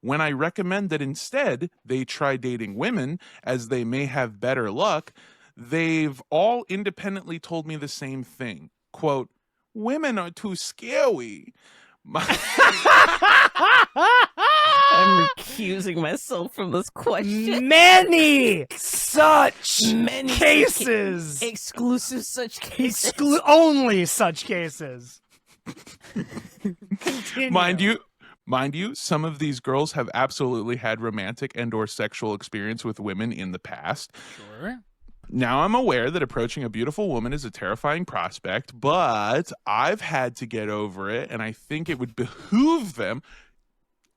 When I recommend that instead they try dating women as they may have better luck, they've all independently told me the same thing. Quote, women are too scary. I'm recusing myself from this question. Many such cases. Exclusive such cases. Only such cases. Mind you, some of these girls have absolutely had romantic and or sexual experience with women in the past. Sure. Now I'm aware that approaching a beautiful woman is a terrifying prospect, but I've had to get over it, and I think it would behoove them.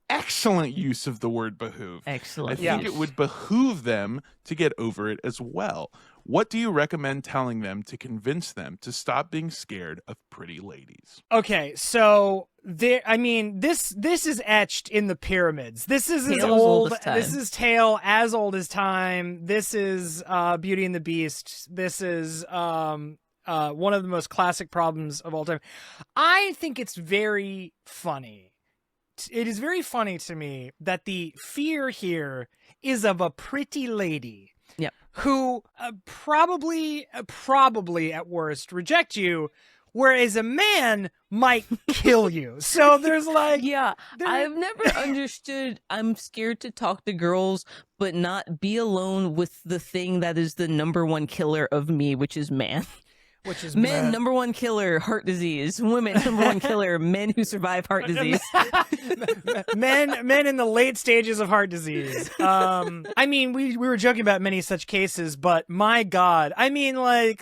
Excellent use of the word behoove. Excellent. I think it would behoove them to get over it as well. What do you recommend telling them to convince them to stop being scared of pretty ladies? Okay, so this is etched in the pyramids. This is as Tale as old. old as time. This is tale as old as time. This is Beauty and the Beast. This is one of the most classic problems of all time. I think it's very funny. It is very funny to me that the fear here is of a pretty lady. Yep. Who probably at worst reject you, whereas a man might kill you. So there's like, yeah, I've never understood. I'm scared to talk to girls, but not be alone with the thing that is the number one killer of me, which is man. Which is men, number one killer, heart disease. Women, number one killer, men who survive heart disease. men in the late stages of heart disease. I mean, we were joking about many such cases, but my God, I mean,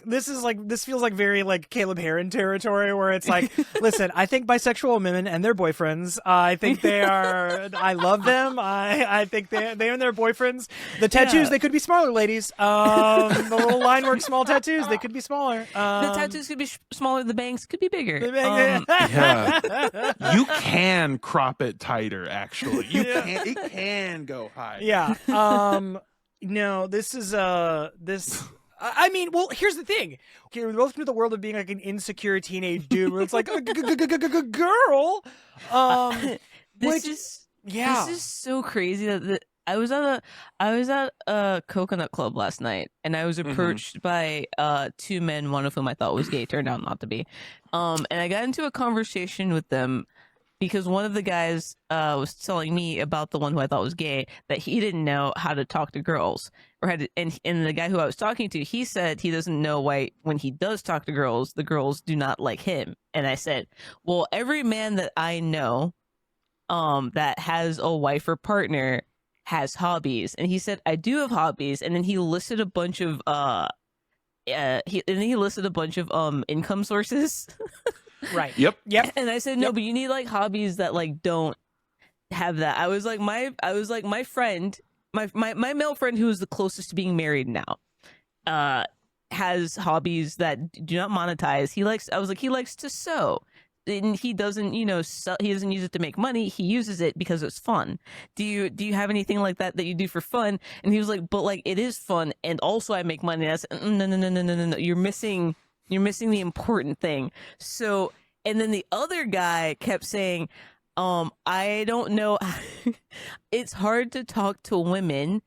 this feels like very like Caleb Heron territory, where it's like, listen, I think bisexual women and their boyfriends, I think they are, I love them. I think they and their boyfriends. The tattoos, they could be smaller, ladies. The little line work small tattoos, they could be smaller. The tattoos could be smaller. The bangs could be bigger. Yeah. You can crop it tighter, actually. It can go higher. Yeah. No, this is this. I mean, well, here's the thing. Okay, we're both into the world of being like an insecure teenage dude where it's like a girl. This is so crazy that I was at a coconut club last night, and I was approached by 2 men, one of whom I thought was gay, turned out not to be. And I got into a conversation with them because one of the guys was telling me about the one who I thought was gay, that he didn't know how to talk to girls, and the guy who I was talking to, he said he doesn't know why when he does talk to girls, the girls do not like him. And I said, well, every man that I know that has a wife or partner has hobbies. And he said, I do have hobbies. And then he listed a bunch of income sources. Right. Yep. And I said, no, but you need like hobbies that like don't have that. I was like my friend, my male friend who is the closest to being married now. has hobbies that do not monetize. I was like, he likes to sew. And he doesn't, he doesn't use it to make money. He uses it because it's fun. Do you have anything like that you do for fun? And he was like, but like it is fun, and also I make money. That's no. You're missing the important thing. So, and then the other guy kept saying, I don't know. It's hard to talk to women.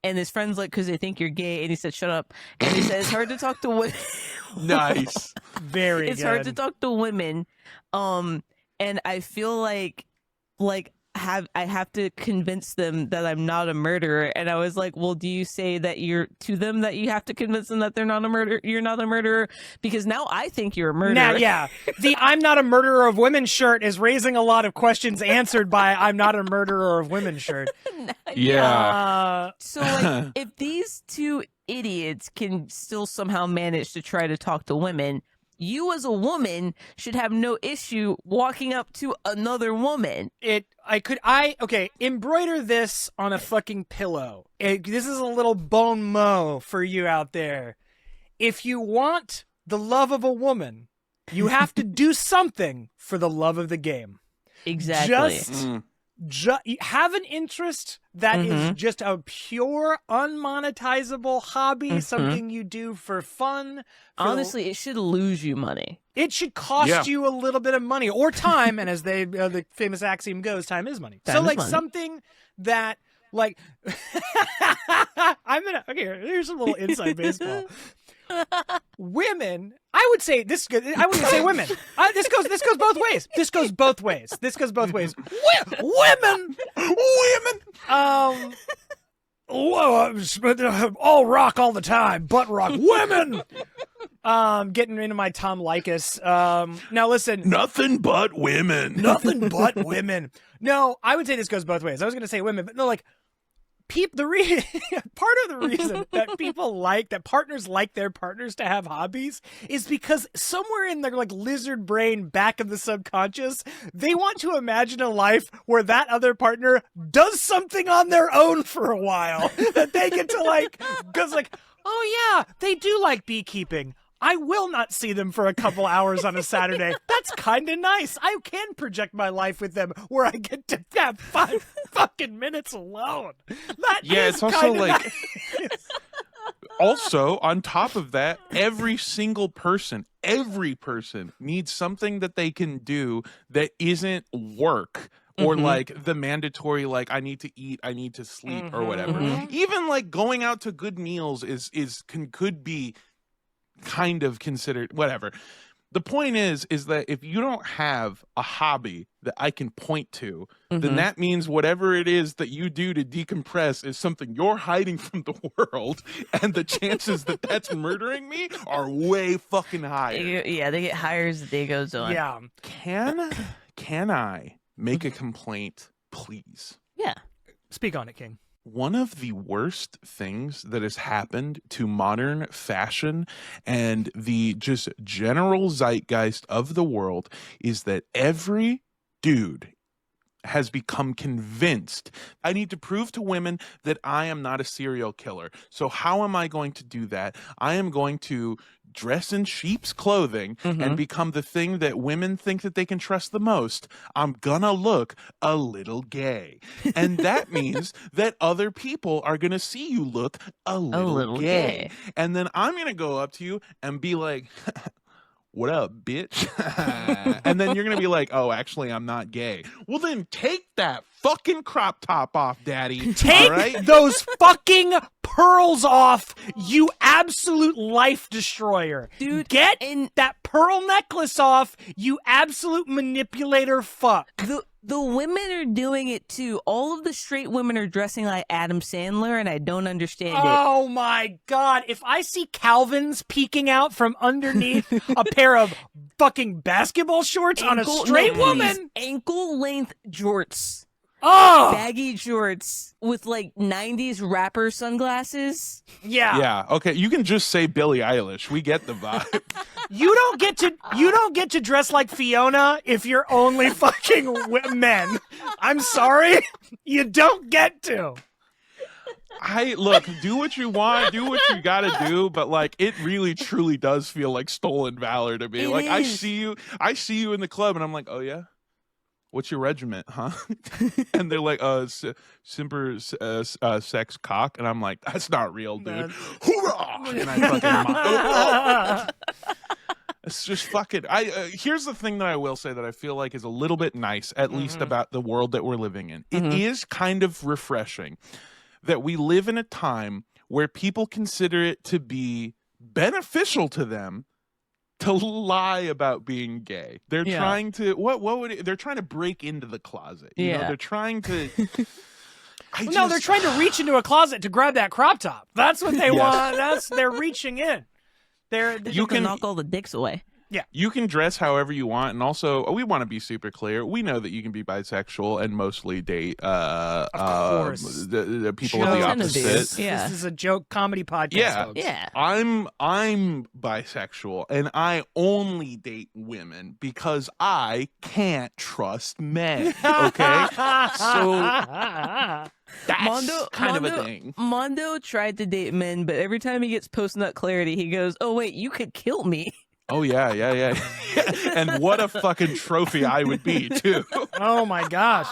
And his friend's like, because they think you're gay, and he said, shut up. And he said, it's hard to talk to women. Nice. Very It's good. hard to talk to women. And I feel like I have to convince them that I'm not a murderer. And I was like, well, do you say that you have to convince them that they're not a murderer? You're not a murderer? Because now I think you're a murderer. Now, yeah. The I'm not a murderer of women shirt is raising a lot of questions answered by I'm not a murderer of women shirt. Yeah. So like, if these two idiots can still somehow manage to try to talk to women, you as a woman should have no issue walking up to another woman. Embroider this on a fucking pillow. This is a little bon mot for you out there. If you want the love of a woman, you have to do something for the love of the game. Exactly. Have an interest that is just a pure unmonetizable hobby, something you do for fun. Honestly, it should lose you money. It should cost you a little bit of money or time, and as the famous axiom goes, time is money. Something that like here's a little inside baseball. Women, I would say this. I wouldn't say women. This goes both ways. Women. All rock all the time, butt rock. Women. Getting into my Tom Likas. Now listen. Nothing but women. Nothing but women. No, I would say this goes both ways. I was going to say women, but no, like. Part of the reason that partners like their partners to have hobbies is because somewhere in their like lizard brain back of the subconscious, they want to imagine a life where that other partner does something on their own for a while that they get to like, because like, oh yeah, they do like beekeeping. I will not see them for a couple hours on a Saturday. That's kind of nice. I can project my life with them where I get to have 5 fucking minutes alone. It's also like... Nice. Also, on top of that, every person needs something that they can do that isn't work. Or like the mandatory, like I need to eat, I need to sleep, or whatever. Even like going out to good meals could be kind of considered, whatever. The point is that if you don't have a hobby that I can point to, then that means whatever it is that you do to decompress is something you're hiding from the world, and the chances that that's murdering me are way fucking higher. Yeah, they get higher as the day goes on. Yeah. Can I make a complaint, please? Yeah. Speak on it, King. One of the worst things that has happened to modern fashion and the just general zeitgeist of the world is that every dude has become convinced I need to prove to women that I am not a serial killer. So how am I going to do that? I am going to dress in sheep's clothing and become the thing that women think that they can trust the most. I'm gonna look a little gay. And that means that other people are gonna see you look a little gay. And then I'm gonna go up to you and be like, what up, bitch? And then you're going to be like, oh, actually, I'm not gay. Well, then take that fucking crop top off, daddy. Take those fucking pearls off, you absolute life destroyer. Dude, get that pearl necklace off, you absolute manipulator fuck. The women are doing it too. All of the straight women are dressing like Adam Sandler, and I don't understand it. Oh my God. If I see Calvins peeking out from underneath a pair of fucking basketball shorts on a straight woman. Ankle length jorts. Oh! Baggy jorts with like 90s rapper sunglasses. Yeah. Yeah. Okay. You can just say Billie Eilish. We get the vibe. You don't get to dress like Fiona if you're only fucking men. I'm sorry. You don't get to. look, do what you want, do what you gotta do, but like it really truly does feel like stolen valor to me. Like I see you in the club and I'm like, oh yeah, what's your regiment, huh? And they're like, simper sex cock, and I'm like, that's not real, dude. Hoorah! And I fucking it's just fucking. Here's the thing that I will say that I feel like is a little bit nice, at least about the world that we're living in. It is kind of refreshing that we live in a time where people consider it to be beneficial to them to lie about being gay. They're trying to they're trying to break into the closet. You know, they're trying to No, they're trying to reach into a closet to grab that crop top. That's what they want. They're reaching in. You can knock all the dicks away. Yeah. You can dress however you want, and also we want to be super clear. We know that you can be bisexual and mostly date of course. The people of the opposite. Yeah. This is a joke comedy podcast. Yeah. Folks. Yeah. I'm bisexual and I only date women because I can't trust men. Okay? So that's kind of a thing. Mondo tried to date men, but every time he gets post-nut clarity, he goes, "Oh wait, you could kill me." Oh yeah. And what a fucking trophy I would be too. Oh my gosh.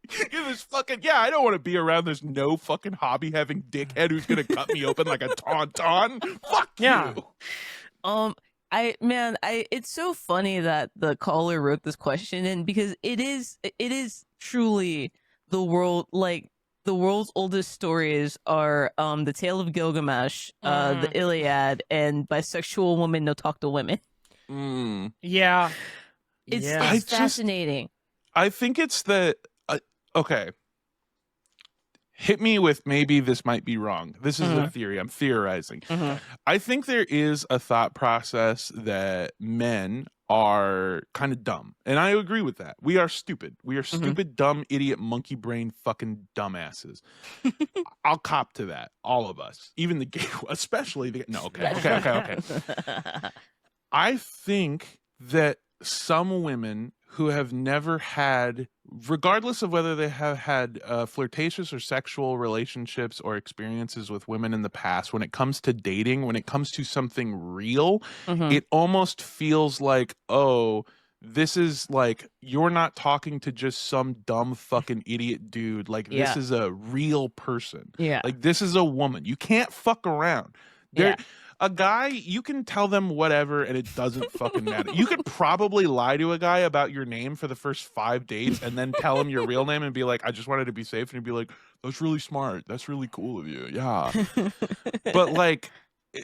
I don't want to be around this no fucking hobby having dickhead who's gonna cut me open like a tauntaun. Fuck you. It's so funny that the caller wrote this question in, because it is truly the world, like the world's oldest stories are the Tale of Gilgamesh, the Iliad, and bisexual women no talk to women. Yeah. It's fascinating. I think it's the okay. Hit me with maybe this might be wrong. This is a theory. I'm theorizing. I think there is a thought process that men are kind of dumb. And I agree with that. We are stupid. We are stupid, dumb, idiot, monkey brain fucking dumbasses. I'll cop to that. All of us. Even the gay, especially the... No, okay. I think that some women who have never had, regardless of whether they have had flirtatious or sexual relationships or experiences with women in the past, when it comes to dating, when it comes to something real, it almost feels like, oh, this is like, you're not talking to just some dumb fucking idiot dude. Like, this is a real person. Yeah. Like, this is a woman. You can't fuck around. A guy, you can tell them whatever and it doesn't fucking matter. You could probably lie to a guy about your name for the first 5 dates and then tell him your real name and be like, I just wanted to be safe. And he'd be like, that's really smart. That's really cool of you. Yeah. But like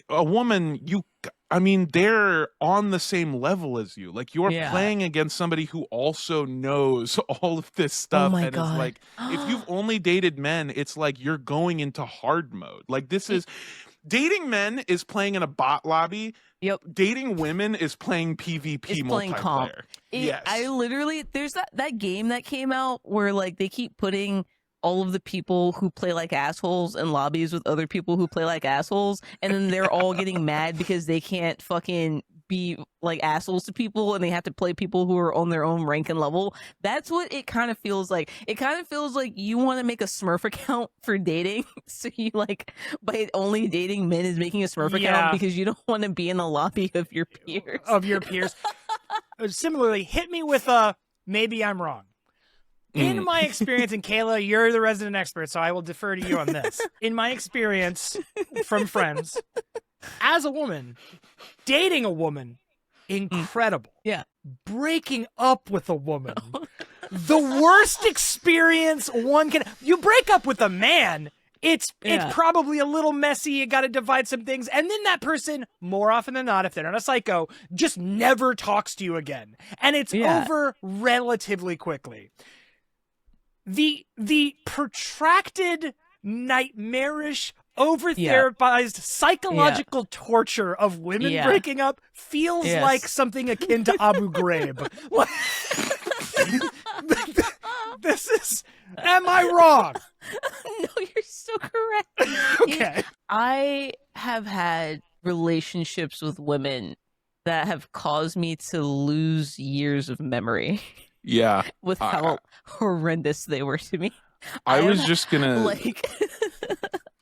a woman, they're on the same level as you. Like you're playing against somebody who also knows all of this stuff. Oh my and God. It's like, if you've only dated men, it's like you're going into hard mode. Like this is... Dating men is playing in a bot lobby. Yep. Dating women is playing PvP It's playing comp. multiplayer. Yes. I literally, there's that game that came out where like they keep putting all of the people who play like assholes in lobbies with other people who play like assholes, and then they're all getting mad because they can't fucking be like assholes to people and they have to play people who are on their own rank and level. That's what it kind of feels like. It kind of feels like you want to make a Smurf account for dating, so you like by only dating men is making a Smurf account because you don't want to be in the lobby of your peers. Similarly, hit me with a maybe I'm wrong. In my experience, and Kayla, you're the resident expert, so I will defer to you on this. In my experience from friends, as a woman, dating a woman, incredible. Yeah. Breaking up with a woman, the worst experience one can... You break up with a man, it's probably a little messy, you gotta divide some things, and then that person, more often than not, if they're not a psycho, just never talks to you again. And it's over relatively quickly. The protracted, nightmarish, over-therapized psychological torture of women breaking up feels like something akin to Abu Ghraib. This is... Am I wrong? No, you're so correct. Okay. I have had relationships with women that have caused me to lose years of memory. Yeah. With how horrendous they were to me. I was just gonna like.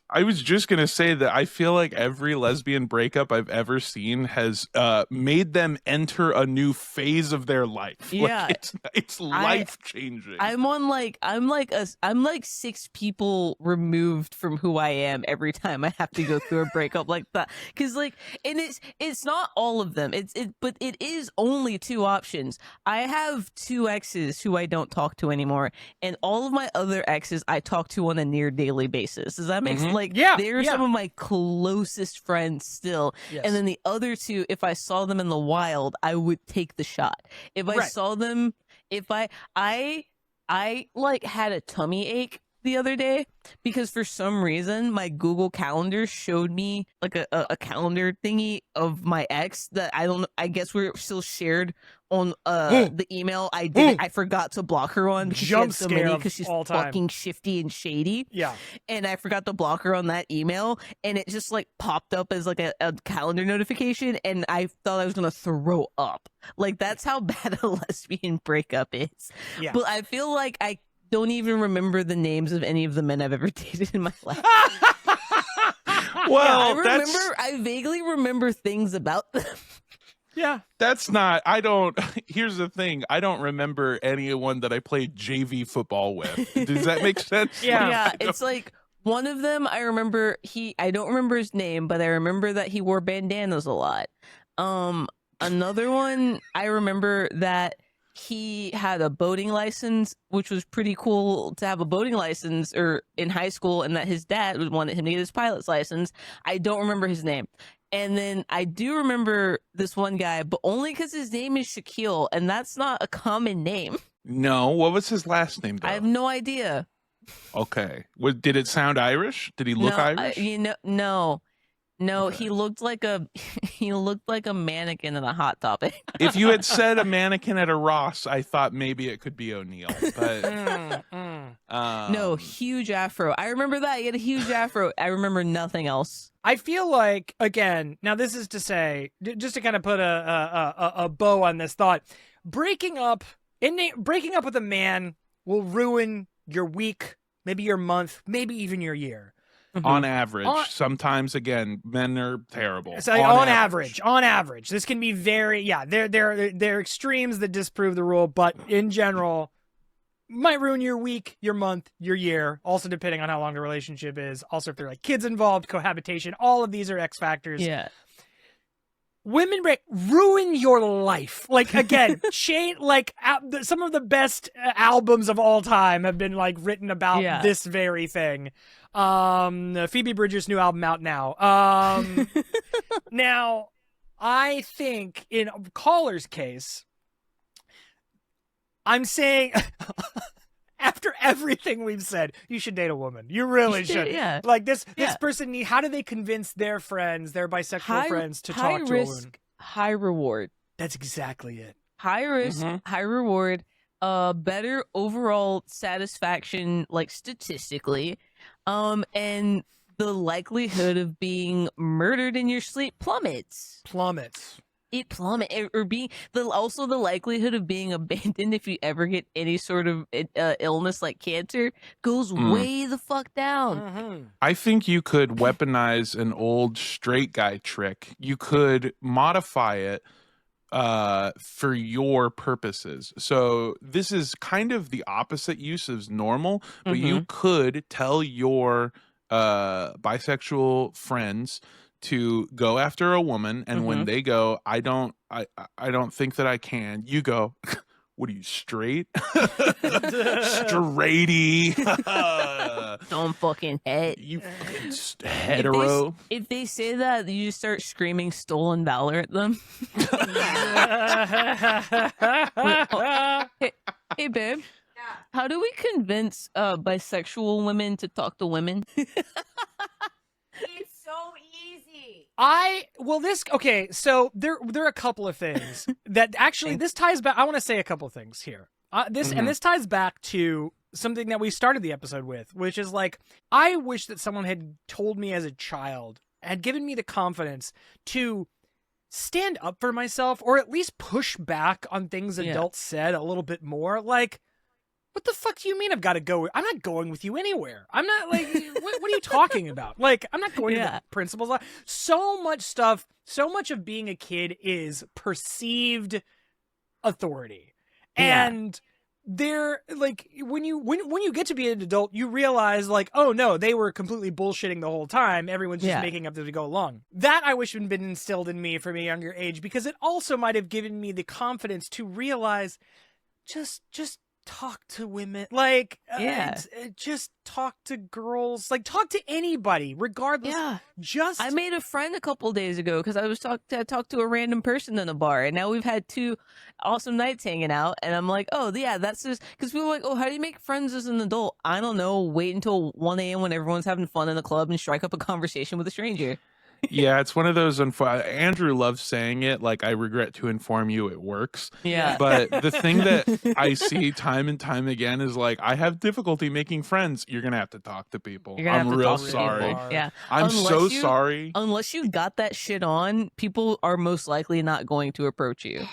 I was just gonna say that I feel like every lesbian breakup I've ever seen has made them enter a new phase of their life. Yeah, like it's life changing. I'm like 6 people removed from who I am every time I have to go through a breakup like that. Because like, and it's not all of them. But it is only 2 options. I have 2 exes who I don't talk to anymore, and all of my other exes I talk to on a near daily basis. Does that make sense? Like, they're some of my closest friends still. Yes. And then the other 2, if I saw them in the wild, I would take the shot. If I saw them, if I like had a tummy ache the other day because for some reason my Google Calendar showed me like a calendar thingy of my ex that I guess we're still shared on the email. I forgot to block her on because she had so many because she's fucking shifty and shady. Yeah. And I forgot to block her on that email, and it just like popped up as like a calendar notification, and I thought I was gonna throw up. Like, that's how bad a lesbian breakup is. Yeah. But I feel like I don't even remember the names of any of the men I've ever dated in my life. Well, I vaguely remember things about them. Yeah. That's not, here's the thing. I don't remember anyone that I played JV football with. Does that make sense? Yeah. It's like one of them I remember, I don't remember his name, but I remember that he wore bandanas a lot. Another one, I remember that he had a boating license, which was pretty cool to have a boating license or in high school, and that his dad wanted him to get his pilot's license. I don't remember his name. And then I do remember this one guy, but only because his name is Shaquille, and that's not a common name. No, what was his last name, though? I have no idea. Okay. Did it sound Irish? Did he look Irish? No. Okay. He looked like a mannequin in a Hot Topic. If you had said a mannequin at a Ross, I thought maybe it could be O'Neill. But no, huge afro. I remember that. He had a huge afro. I remember nothing else. I feel like, again, now this is to say, just to kind of put a bow on this thought, breaking up with a man will ruin your week, maybe your month, maybe even your year. On average. Sometimes, again, men are terrible. So on average, this can be very, they're extremes that disprove the rule, but in general, might ruin your week, your month, your year, also depending on how long the relationship is. Also, if there are like kids involved, cohabitation, all of these are X factors. Yeah. Women ruin your life. Like, again, some of the best albums of all time have been like written about this very thing. Phoebe Bridgers' new album out now. Now, I think in Caller's case, I'm saying after everything we've said, you should date a woman. You really should. Yeah. Like this person how do they convince their friends, their bisexual friends to talk to a woman? High reward. That's exactly it. High risk, high reward, better overall satisfaction, like statistically, and the likelihood of being murdered in your sleep plummets. It plummets, also the likelihood of being abandoned if you ever get any sort of illness like cancer goes way the fuck down. I think you could weaponize an old straight guy trick. You could modify it for your purposes. So this is kind of the opposite use of normal, but you could tell your bisexual friends to go after a woman, and when they go, I don't think that I can, you go, what are you, straight? Straighty. Don't fucking head. You fucking hetero. If they say that, you just start screaming stolen valor at them. Hey babe, how do we convince bisexual women to talk to women? It's so easy. So there are a couple of things that actually this ties back. I want to say a couple of things here. And this ties back to something that we started the episode with, which is like, I wish that someone had told me as a child, had given me the confidence to stand up for myself, or at least push back on things adults said a little bit more. Like, what the fuck do you mean I've got to go? I'm not going with you anywhere. I'm not like, what are you talking about? Like, I'm not going to the principal's office. So much stuff, so much of being a kid is perceived authority. And they're like, when you get to be an adult, you realize like, oh no, they were completely bullshitting the whole time. Everyone's just making up as we go along. That I wish had been instilled in me from a younger age, because it also might have given me the confidence to realize just talk to women, like just talk to girls, like talk to anybody regardless. I made a friend a couple days ago because I was talked to a random person in a bar, and now we've had 2 awesome nights hanging out, and I'm like, oh yeah, that's just because people are like, oh, how do you make friends as an adult? I don't know, wait until 1 a.m. when everyone's having fun in the club and strike up a conversation with a stranger. Yeah, it's one of those. Andrew loves saying it, like, I regret to inform you it works. Yeah. But the thing that I see time and time again is like, I have difficulty making friends. You're going to have to talk to people. I'm real sorry. Yeah. I'm so sorry. Unless you got that shit on, people are most likely not going to approach you.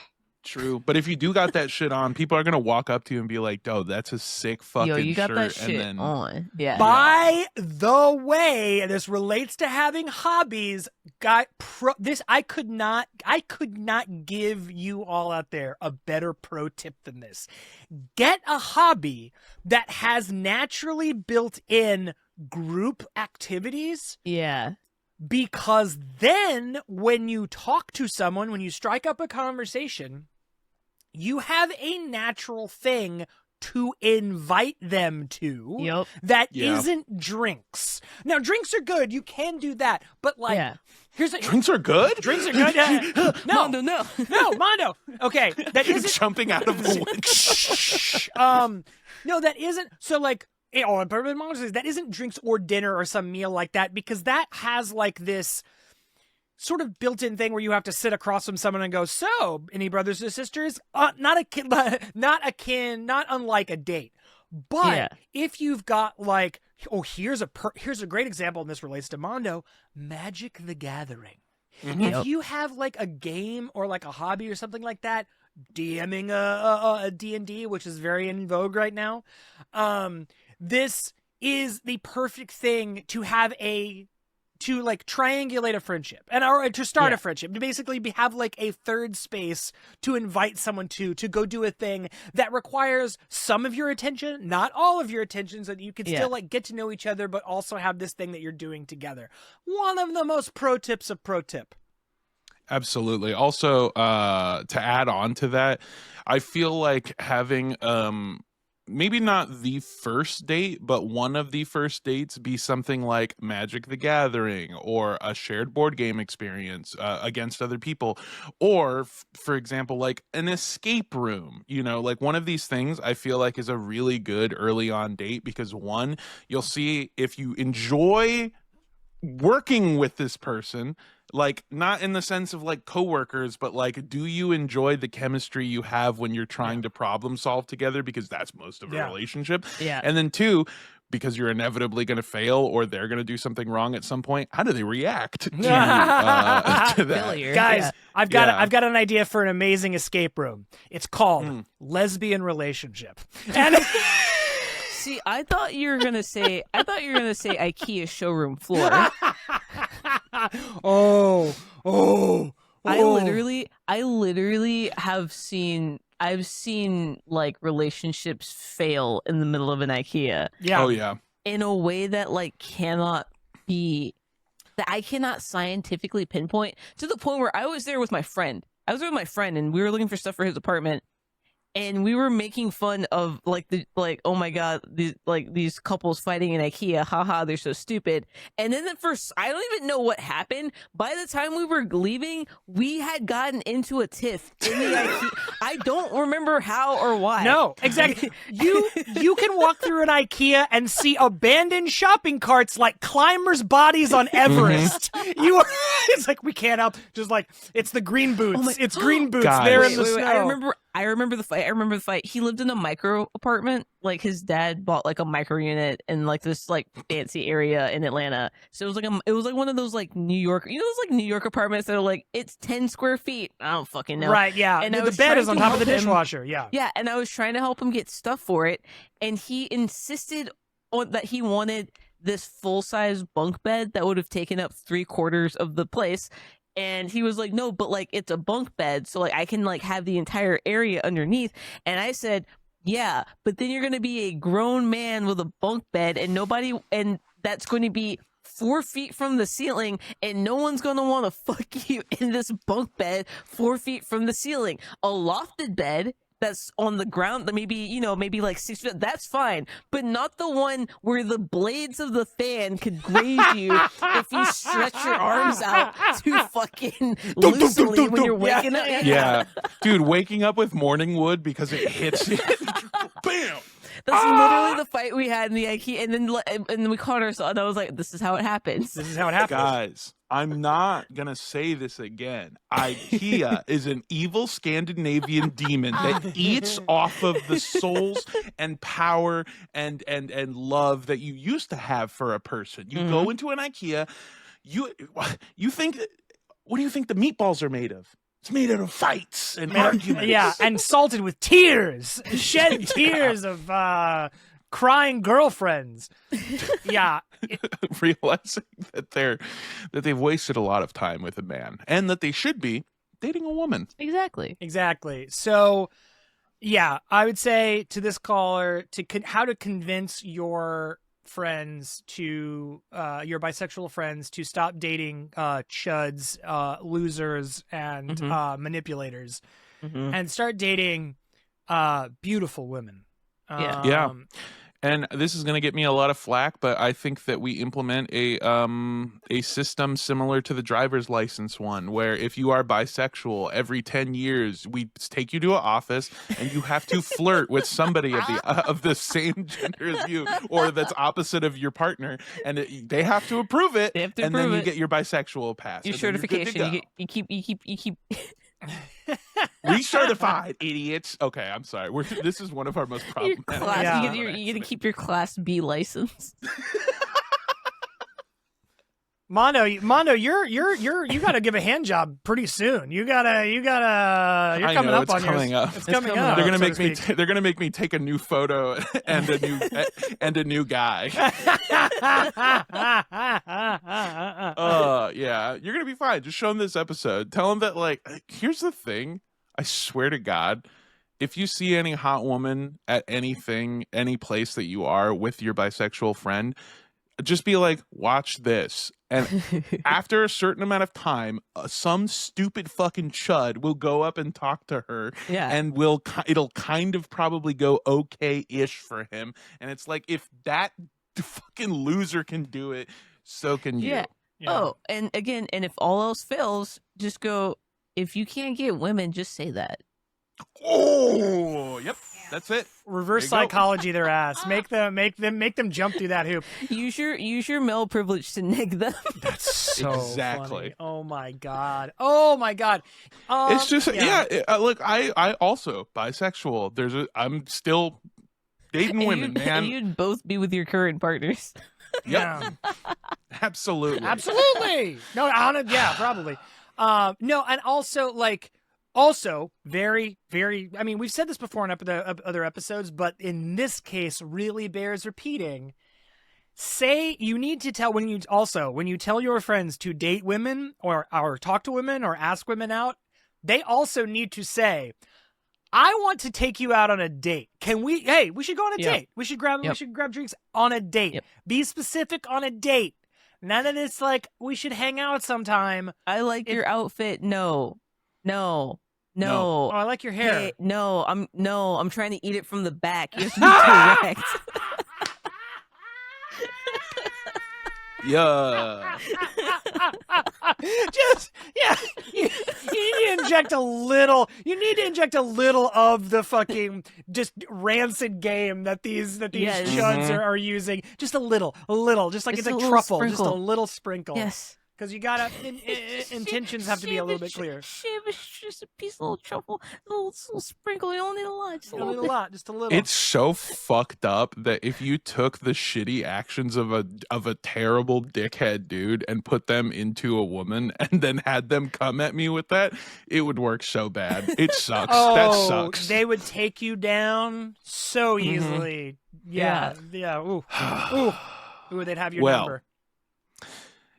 True. But if you do got that shit on, people are going to walk up to you and be like, oh, that's a sick fucking shirt. Yo, you got that shit on. Yeah. By the way, this relates to having hobbies. I could not give you all out there a better pro tip than this. Get a hobby that has naturally built in group activities. Yeah. Because then when you talk to someone, when you strike up a conversation, you have a natural thing to invite them to that isn't drinks. Now, drinks are good. You can do that. But like, drinks are good? Drinks are good. No. No, Mondo. Okay. That isn't jumping out of the window. No, that isn't. So like, that isn't drinks or dinner or some meal like that, because that has like this sort of built-in thing where you have to sit across from someone and go, so any brothers or sisters? Not unlike a date. But if you've got like, here's a great example, and this relates to Mondo, Magic the Gathering. If you have like a game or like a hobby or something like that, DMing a D&D, which is very in vogue right now, this is the perfect thing to have to like triangulate a friendship or to start a friendship, to basically have like a third space to invite someone to go do a thing that requires some of your attention, not all of your attention, so that you can still like get to know each other, but also have this thing that you're doing together. One of the most pro tips of pro tip. Absolutely. Also, to add on to that, I feel like having maybe not the first date, but one of the first dates be something like Magic the Gathering or a shared board game experience against other people, or for example, like an escape room. Like one of these things I feel like is a really good early on date, because one, you'll see if you enjoy working with this person, like not in the sense of like coworkers, but like, do you enjoy the chemistry you have when you're trying to problem solve together? Because that's most of a relationship. And then 2, because you're inevitably going to fail or they're going to do something wrong at some point, how do they react to that? Guys, I've got an idea for an amazing escape room. It's called Lesbian Relationship. And see, I thought you were gonna say IKEA showroom floor. I literally have seen like relationships fail in the middle of an IKEA. Oh yeah. In a way that like cannot be, that I cannot scientifically pinpoint, to the point where I was there with my friend. And we were looking for stuff for his apartment. And we were making fun of oh my god, these couples fighting in IKEA, haha, they're so stupid. And then at first, I don't even know what happened. By the time we were leaving, we had gotten into a tiff in the IKEA. I don't remember how or why. No, exactly. You can walk through an IKEA and see abandoned shopping carts like climbers' bodies on Everest. You are It's like we can't help. Just like it's the green boots. It's green boots. Guys. They're in the Wait, snow. I remember the fight. He lived in a micro apartment. Like his dad bought like a micro unit in like this like fancy area in Atlanta. So it was like one of those like New York, those like New York apartments that are like it's 10 square feet. I don't fucking know. Right? Yeah. And the bed is on top of the dishwasher. Yeah. Yeah, and I was trying to help him get stuff for it, and he insisted on that he wanted this full-size bunk bed that would have taken up 3/4 of the place. And he was like, no, but like it's a bunk bed, so like I can like have the entire area underneath. And I said, yeah, but then you're gonna be a grown man with a bunk bed, and that's going to be 4 feet from the ceiling, and no one's gonna want to fuck you in this bunk bed 4 feet from the ceiling. A lofted bed that's on the ground, maybe like 6 feet, that's fine, but not the one where the blades of the fan could graze you if you stretch your arms out too fucking loosely when you're waking up. Yeah. Dude, waking up with morning wood because it hits you. Bam! That's literally the fight we had in the IKEA, and then we caught ourselves, and I was like, this is how it happens. This is how it happens. Guys, I'm not going to say this again. IKEA is an evil Scandinavian demon that eats off of the souls and power and love that you used to have for a person. You go into an IKEA, you think, what do you think the meatballs are made of? It's made out of fights and arguments. Yeah, and salted with tears, shed tears of crying girlfriends. Yeah, Realizing that they've wasted a lot of time with a man and that they should be dating a woman. Exactly. So, yeah, I would say to this caller how to convince your friends to your bisexual friends to stop dating chuds, losers, and manipulators, and start dating beautiful women. Yeah. And this is going to get me a lot of flack, but I think that we implement a system similar to the driver's license one, where if you are bisexual, every 10 years we take you to an office and you have to flirt with somebody of the same gender as you, or that's opposite of your partner, and they have to approve it, and then you get your bisexual pass. Your certification. You keep. Recertified, idiots. Okay, I'm sorry. This is one of our most problematic. You get to keep your Class B license. Mondo, you got to give a hand job pretty soon. You're coming up on yours. It's coming up. They're gonna make me take a new photo and a new guy. Yeah, you're gonna be fine. Just show them this episode. Tell them that, like, here's the thing. I swear to God, if you see any hot woman at any place that you are with your bisexual friend, just be like, watch this. And after a certain amount of time, some stupid fucking chud will go up and talk to her, and it'll kind of probably go okay-ish for him. And it's like, if that fucking loser can do it, so can you. Yeah. Oh, and again, and if all else fails, just go, if you can't get women, just say that. Oh, yep. That's it. Reverse psychology their ass. Make them jump through that hoop. Use your male privilege to neg them. That's so exactly. Funny. Oh my god. It's just look, I also bisexual. I'm still dating women, man. And you'd both be with your current partners. Yep. Yeah. Absolutely. No, probably. No, and also very, very, I mean, we've said this before in other episodes, but in this case really bears repeating. Say you need to tell when you tell your friends to date women or talk to women or ask women out, they also need to say, I want to take you out on a date. We should go on a date. We should grab drinks on a date. Yep. Be specific on a date. None of this like, we should hang out sometime. I like your outfit. No. Oh, I like your hair. Hey, I'm trying to eat it from the back. You have to be correct. Yeah. You need to inject a little. You need to inject a little of the fucking just rancid game that these chuds are using. Just a little, just like it's a truffle. Sprinkle. Just a little sprinkle. Yes. because you gotta intentions have to be a little bit clear. Just a piece of little truffle, a little sprinkle. You don't need a lot. Just a You don't little need a bit. lot, just a little. It's so fucked up that if you took the shitty actions of a terrible dickhead dude and put them into a woman and then had them come at me with that, it would work so bad. It sucks. That sucks. They would take you down so easily. Yeah. Ooh, they'd have your number.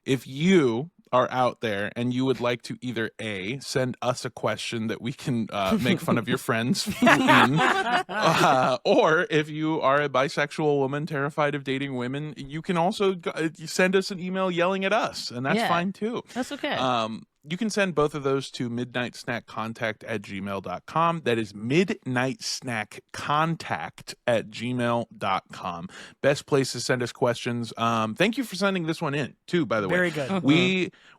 If you are out there and you would like to either A, send us a question that we can make fun of your friends in, or if you are a bisexual woman terrified of dating women, you can also send us an email yelling at us, and that's fine too. That's okay. You can send both of those to midnightsnackcontact@gmail.com. That is midnightsnackcontact@gmail.com. Best place to send us questions. Thank you for sending this one in, too, by the way. Very good.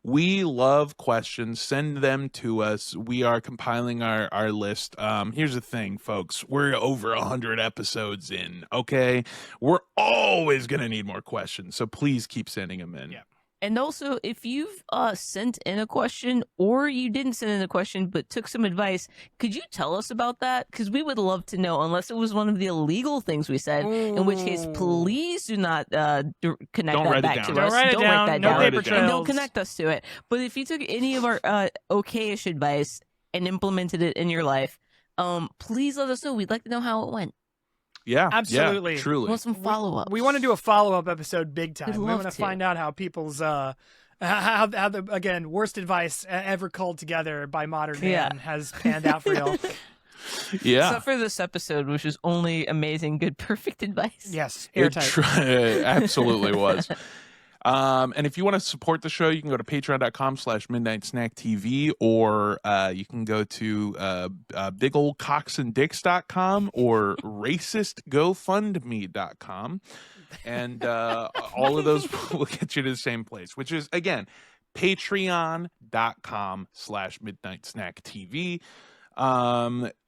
We love questions. Send them to us. We are compiling our list. Here's the thing, folks. We're over 100 episodes in, okay? We're always going to need more questions, so please keep sending them in. Yeah. And also, if you've sent in a question or you didn't send in a question but took some advice, could you tell us about that? Because we would love to know, unless it was one of the illegal things we said, in which case, please do not connect that back to us. Don't write it down. No paper trails. And don't connect us to it. But if you took any of our okay-ish advice and implemented it in your life, please let us know. We'd like to know how it went. Yeah, absolutely. Yeah, truly. We want some follow-ups. We want to do a follow-up episode big time. We'd We love want to to. find out how people's how the again worst advice ever called together by modern man has panned out for y'all. Yeah. Except for this episode, which is only amazing, good, perfect advice. Yes, It airtight. absolutely was. And if you want to support the show, you can go to patreon.com/midnightsnacktv, or you can go to bigoldcocksanddicks.com or racistgofundme.com. And all of those will get you to the same place, which is, again, patreon.com/midnightsnacktv.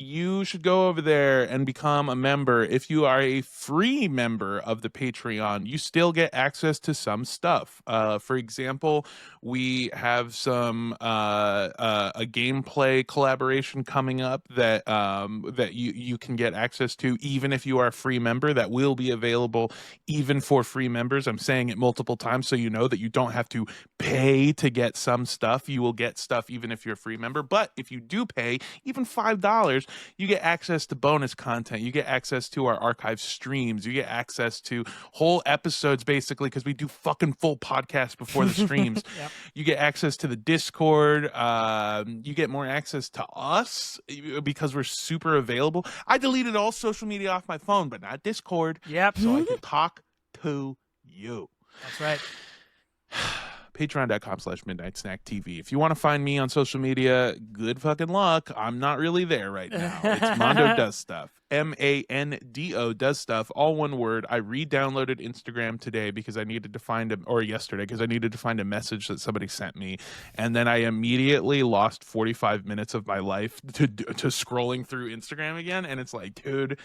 You should go over there and become a member. If you are a free member of the Patreon, you still get access to some stuff. For example, we have some a gameplay collaboration coming up that that you can get access to even if you are a free member. That will be available even for free members. I'm saying it multiple times so you know that you don't have to pay to get some stuff. You will get stuff even if you're a free member. But if you do pay, even $5, you get access to bonus content. You get access to our archive streams. You get access to whole episodes, basically, because we do fucking full podcasts before the streams. Yep. You get access to the Discord. You get more access to us because we're super available. I deleted all social media off my phone, but not Discord. Yep. So I can talk to you. That's right. Patreon.com/midnightsnacktv. If you want to find me on social media, good fucking luck. I'm not really there right now. It's Mondo Does Stuff. MANDO Does Stuff. All one word. I re-downloaded Instagram today because I needed to find or yesterday because I needed to find a message that somebody sent me. And then I immediately lost 45 minutes of my life to scrolling through Instagram again. And it's like, dude,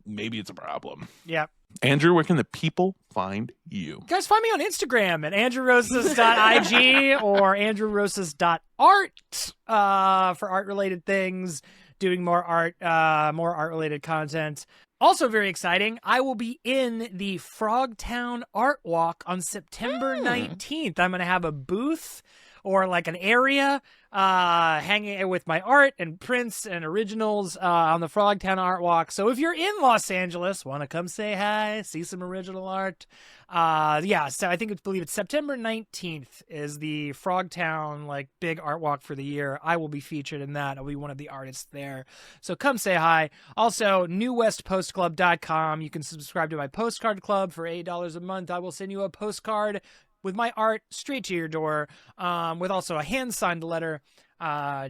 maybe it's a problem. Yep. Andrew, where can the people find you? Guys, find me on Instagram at andrewrosas.ig or andrewrosas.art for art-related things, doing more art-related content. Also very exciting, I will be in the Frogtown Art Walk on September 19th. I'm going to have a booth or like an area hanging with my art and prints and originals on the Frogtown Art Walk. So if you're in Los Angeles, want to come say hi, see some original art. So I believe it's September 19th is the Frogtown like big art walk for the year. I will be featured in that. I'll be one of the artists there. So come say hi. Also, newwestpostclub.com. You can subscribe to my postcard club for $8 a month. I will send you a postcard with my art straight to your door, with also a hand-signed letter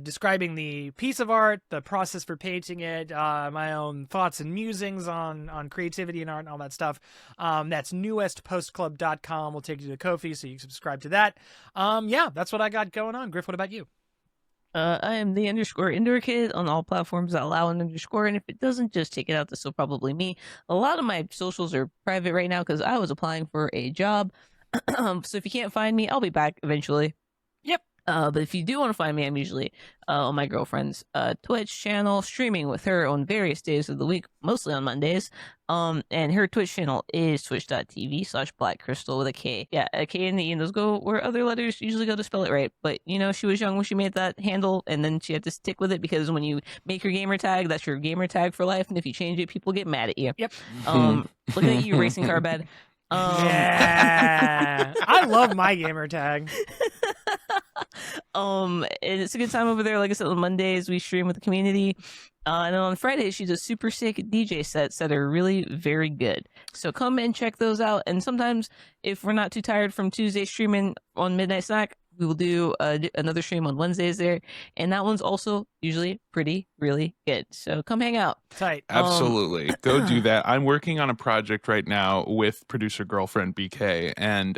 describing the piece of art, the process for painting it, my own thoughts and musings on creativity and art and all that stuff. That's newwestpostclub.com. We'll take you to Ko-fi so you can subscribe to that. That's what I got going on. Griff, what about you? I am the _indoor kid on all platforms that allow an underscore, and if it doesn't, just take it out. This will probably me. A lot of my socials are private right now because I was applying for a job. So if you can't find me, I'll be back eventually. Yep. But if you do want to find me, I'm usually on my girlfriend's Twitch channel, streaming with her on various days of the week, mostly on Mondays. And her Twitch channel is twitch.tv/blackcrystal with a K. Yeah, a K and the E, and those go where other letters usually go to spell it right. But, you know, she was young when she made that handle, and then she had to stick with it because when you make your gamer tag, that's your gamer tag for life. And if you change it, people get mad at you. Yep. Looking at you, Racing Car Bed. Yeah, I love my gamer tag. And it's a good time over there. Like I said, on Mondays we stream with the community, and then on Fridays she does super sick DJ sets that are really very good. So come and check those out. And sometimes, if we're not too tired from Tuesday streaming on Midnight Snack, we will do another stream on Wednesdays there, and that one's also usually really good. So come hang out. Tight. Absolutely. Go do that. I'm working on a project right now with producer girlfriend BK, and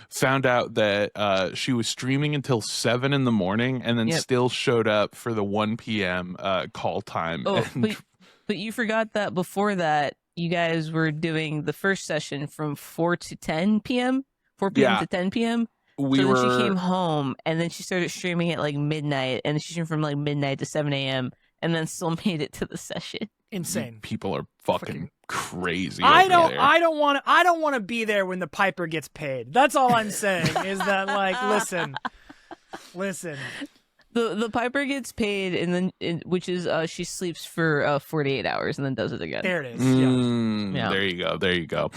found out that she was streaming until 7 in the morning and then still showed up for the 1 p.m. Call time. Oh, but you forgot that before that, you guys were doing the first session from 4 to 10 p.m., 4 p.m. to 10 p.m., then she came home, and then she started streaming at like midnight, and she streamed from like midnight to 7 a.m., and then still made it to the session. Insane. People are fucking crazy. I don't want to be there when the piper gets paid. That's all I'm saying. Is that like, listen. The piper gets paid, and then which is she sleeps for 48 hours and then does it again. There it is. Yeah. There you go.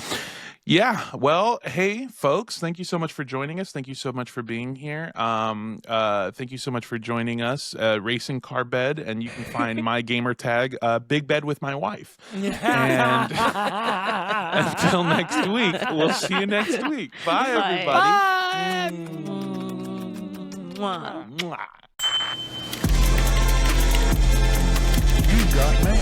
Yeah. Well, hey, folks, thank you so much for joining us. Thank you so much for being here. Thank you so much for joining us, Racing Car Bed, and you can find my gamer tag, Big Bed with My Wife. And until next week, we'll see you next week. Bye, everybody. Bye. Mwah. You got mail.